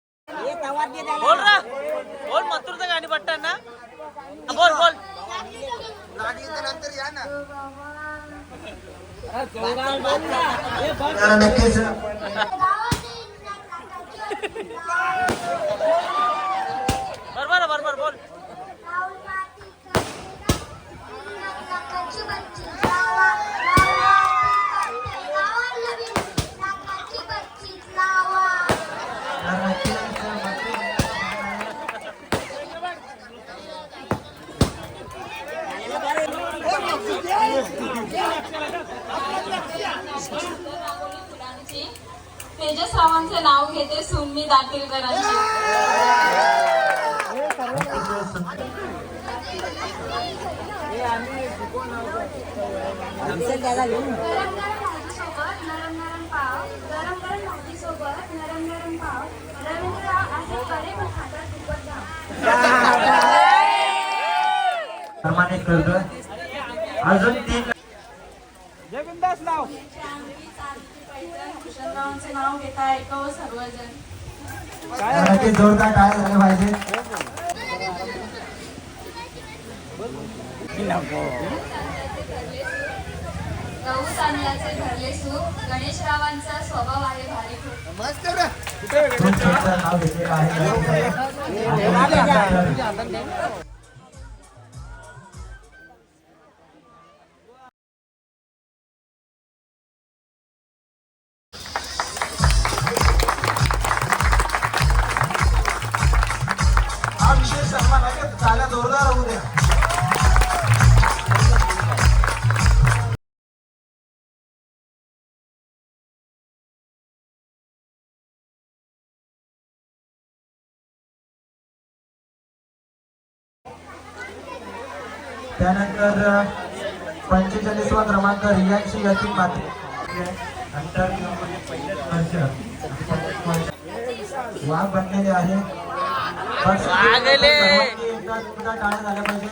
बोल रा बोल मथुरचं गाणी पट्टा ना बोल बोल नक्कीच बरोबर बरोबर बोल तेजस रावांचे नाव घेते सुन्नी दातीलकरांची. स्वागत करतोय. अजून 3 जय बिंदास नाव भूषणरावांचे नाव घेता ऐकावं सर्वजण. नक्की जोरदार टाळ्या झाल्या पाहिजे. गहू तांदळाचे भरले सूप. गणेशरावांचा स्वभाव आहे भारी खूप. तुमचं नाव घेतलेलं आहे. हा विशेष सन्मान आहे. चाल्या जोरदार होऊ द्या. त्यानंतर 45वा क्रमांक रियांशी यतीन माते. नंतर वाघ बनलेले आहे. सर्वांनी एकदा टाळ्या झाल्या पाहिजे.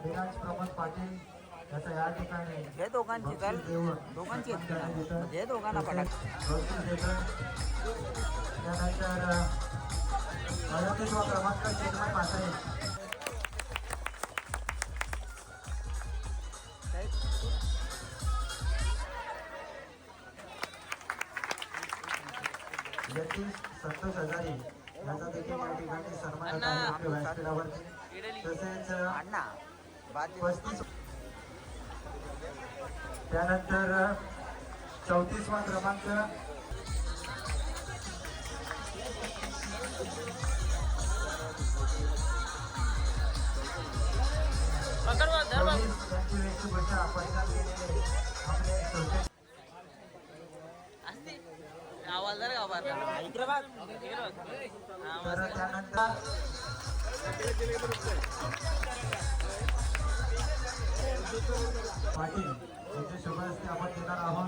विराज प्रमोद पाटील याचा या ठिकाणी हे दोघांची बक्षीस देऊन दोघांची सन्मान करण्यात येतं. हे दोघांना तसेच बक्षीस देतं. त्यानंतर 38वा क्रमांक चिन्मय म्हातारे. यतीश संतोष हजारे याचा देखील या ठिकाणी सन्मान आहे व्यासपीठावरती. तसेच 35. त्यानंतर 34वा क्रमांक यांची वेशभूषा परिधान केलेले आपले सोशल. तर त्यानंतर पाटील यांचे शुभ हस्ते आपण देणार आहोत.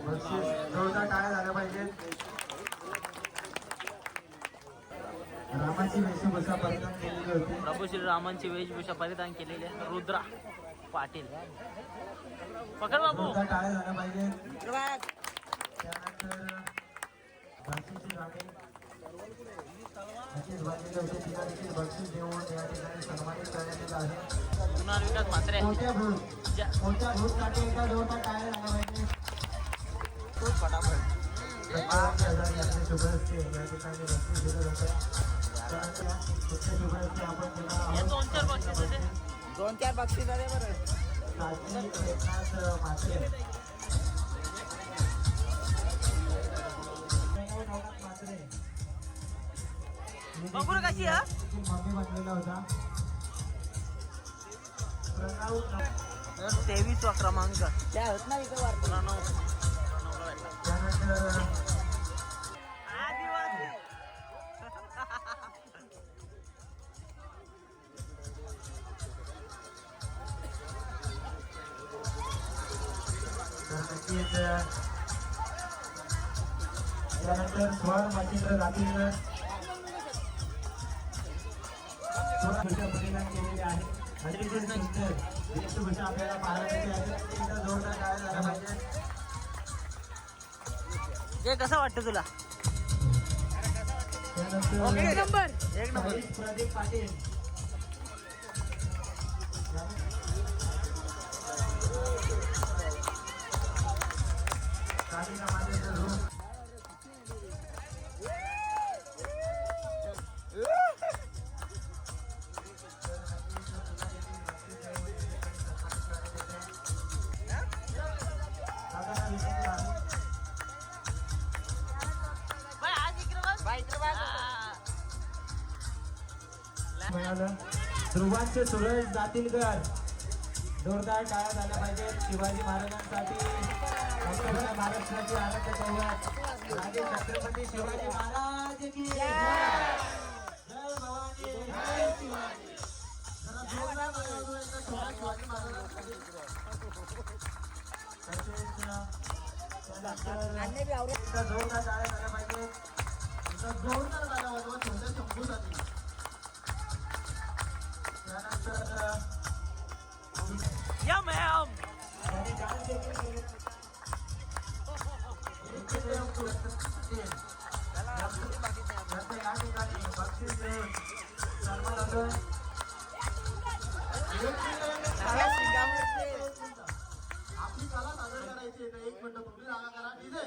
बक्षीस जोरदार टाळ्या झाल्या पाहिजेत. रामाची वेशभूषा परिधान केलेली होती. प्रभू श्रीरामांची वेशभूषा परिधान केलेली आहे. रुद्रा पाटील. पकड बाबू. जोरदार टाळ्या झाल्या पाहिजेत. त्यानंतर बक्षीसची राणी नक्कीच बनलेले होते. तिला देखील बक्षीस देऊन या ठिकाणी सन्मानित करण्यात येत आहे. कुणाल विकास म्हात्रे. मोठ्या भूतसाठी एकदा जोरदार टाळ्या झाल्या पाहिजे. हजारे यांचे शुभ हस्ते या ठिकाणी बक्षीस दिलं जातं. त्यानंतर तुमचे शुभ हस्ते आपण देणार आहोत. 2-4 बक्षीस होते. 2-4 बक्षीस आले बरं. साधी एकनाथ म्हात्रे. म्हात्रे बघू ना कशी हा मम्मी बनलेला होता. प्रणव 23वा क्रमांक त्या होत ना इथं वाटतं. त्यानंतर नक्कीच त्यानंतर स्वर मच्छिंद्र जातील परिधान केलेले आहे. अतिशय सुंदर वेशभूषा आपल्याला पाहायला मिळते. एकदा जोरदार टाळ्या झाल्या पाहिजे. हे कसं वाटतं तुला? त्यानंतर एक नंबर हरीश प्रदीप पाटील. कालिका मातेचं रूप. मिळालं. ध्रुवांचे सुरेश दातीलकर जोरदार टाळ्या झाल्या पाहिजेत शिवाजी महाराजांसाठी. संपूर्ण महाराष्ट्राची आनंद करूयात. राजे छत्रपती शिवाजी महाराज की जय. जय भवानी जय शिवाजी. जरा जोरदार वाजवा एकदा शिवाजी महाराजांसाठी. तसेच जोरदार टाळ्या झाल्या पाहिजेत. जोरदार टाळ्या वाजवा छोट्या शंभूसाठी. त्यानंतर या मॅम आपली कला सादर करायची आहे. एक मिनिट तुम्ही जागा करा. डीजे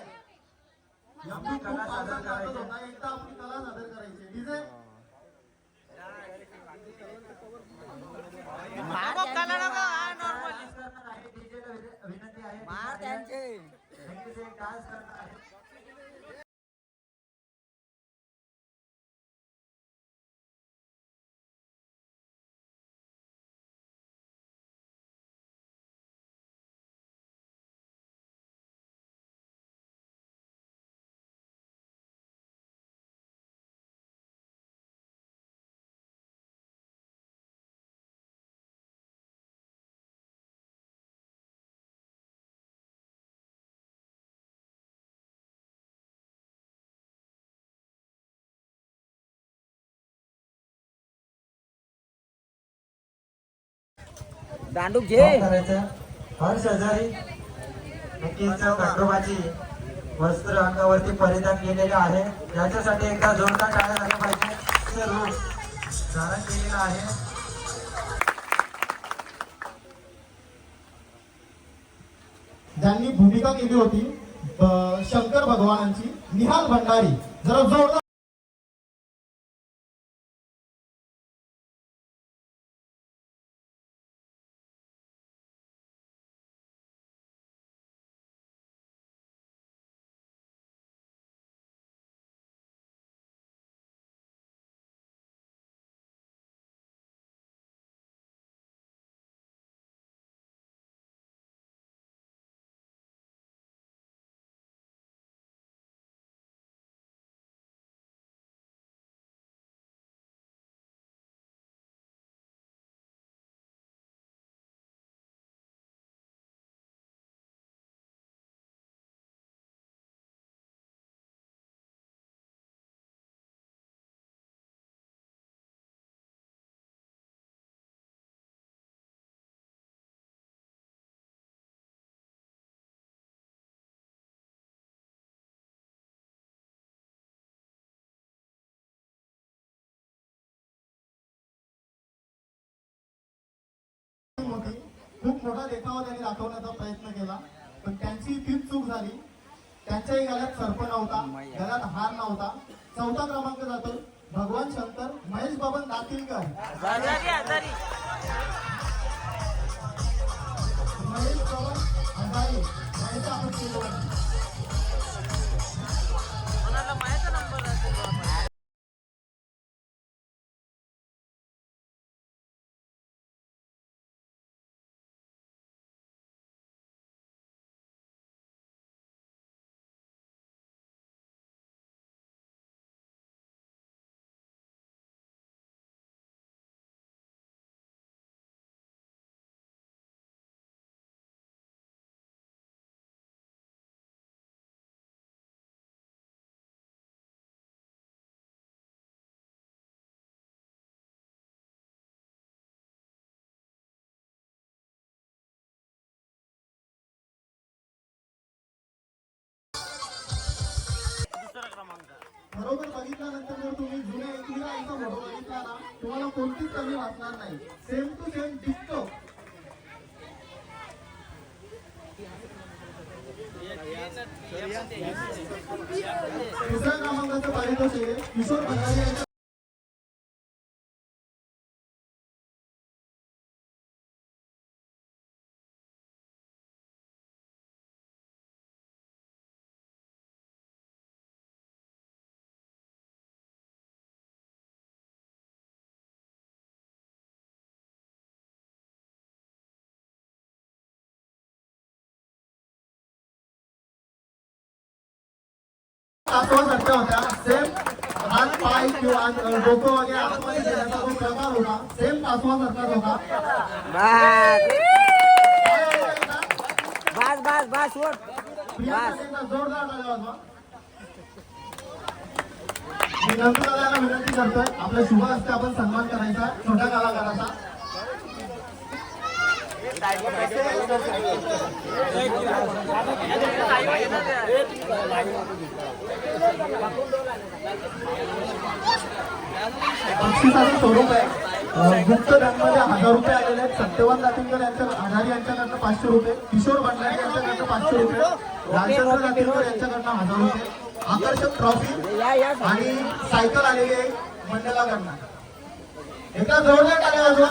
आपली कला सादर करायची. एकदा आपली कला सादर करायची. डीजे विनंती आहे. मार त्यांचे नक्कीच एक डान्स करणार आहे. दांडू घे करायचं. हर्ष हजारी नक्कीच खंडोबाची वस्त्र अंगावरती परिधान केलेले आहे. याच्यासाठी एकदा जोरदार टाळ्या झाल्या पाहिजे. सर्व धारण केलेलं आहे. ज्यांनी भूमिका केली होती शंकर भगवानांची निहाल भंडारी. जरा जोरदार खूप मोठा देखावा त्यांनी दाखवण्याचा प्रयत्न केला, पण त्यांची तीच चूक झाली. त्यांच्याही गळ्यात सर्प नव्हता, गळ्यात हार नव्हता. चौथा क्रमांक जातो भगवान शंकर महेश बाबन दातीलकर. महेश बाबन हजारी यांचा आपण केलं. बरोबर बघितल्यानंतर जर तुम्ही जुन्या एकविरा यांचा फोटो बघितला ना, तुम्हाला कोणतीच कमी वाटणार नाही. सेम टू सेम डिक्टो. दुसऱ्या क्रमांकाचं पारितोषिक किशोर भंडारी यांच्या पाचवासारख्या होत्या. सेम हात पाय किंवा डोकं वगैरे आतमध्ये गेल्याचा जो प्रकार होता सेम पाचवासारखाच होता. प्रियांका जोरदार टाळ्या वाजवा. मी नंदुदादांना विनंती करतोय आपल्या शुभ हस्ते आपण सन्मान करायचा छोट्या कलाकाराचा. बक्षिसाचं स्वरूप आहे गुप्त धनमध्ये 1000 रुपये आलेले आहेत. सत्यवान दातीलकर यांच्या आधारी यांच्याकडनं 500 रुपये, किशोर भंडारी यांच्याकडनं 500 रुपये, लालचंद्र दातीलकर यांच्याकडनं 1000 रुपये, आकर्षक ट्रॉफी आणि सायकल आलेली आहे मंडळाकडनं. एका जोरदार टाळ्या वाजवा.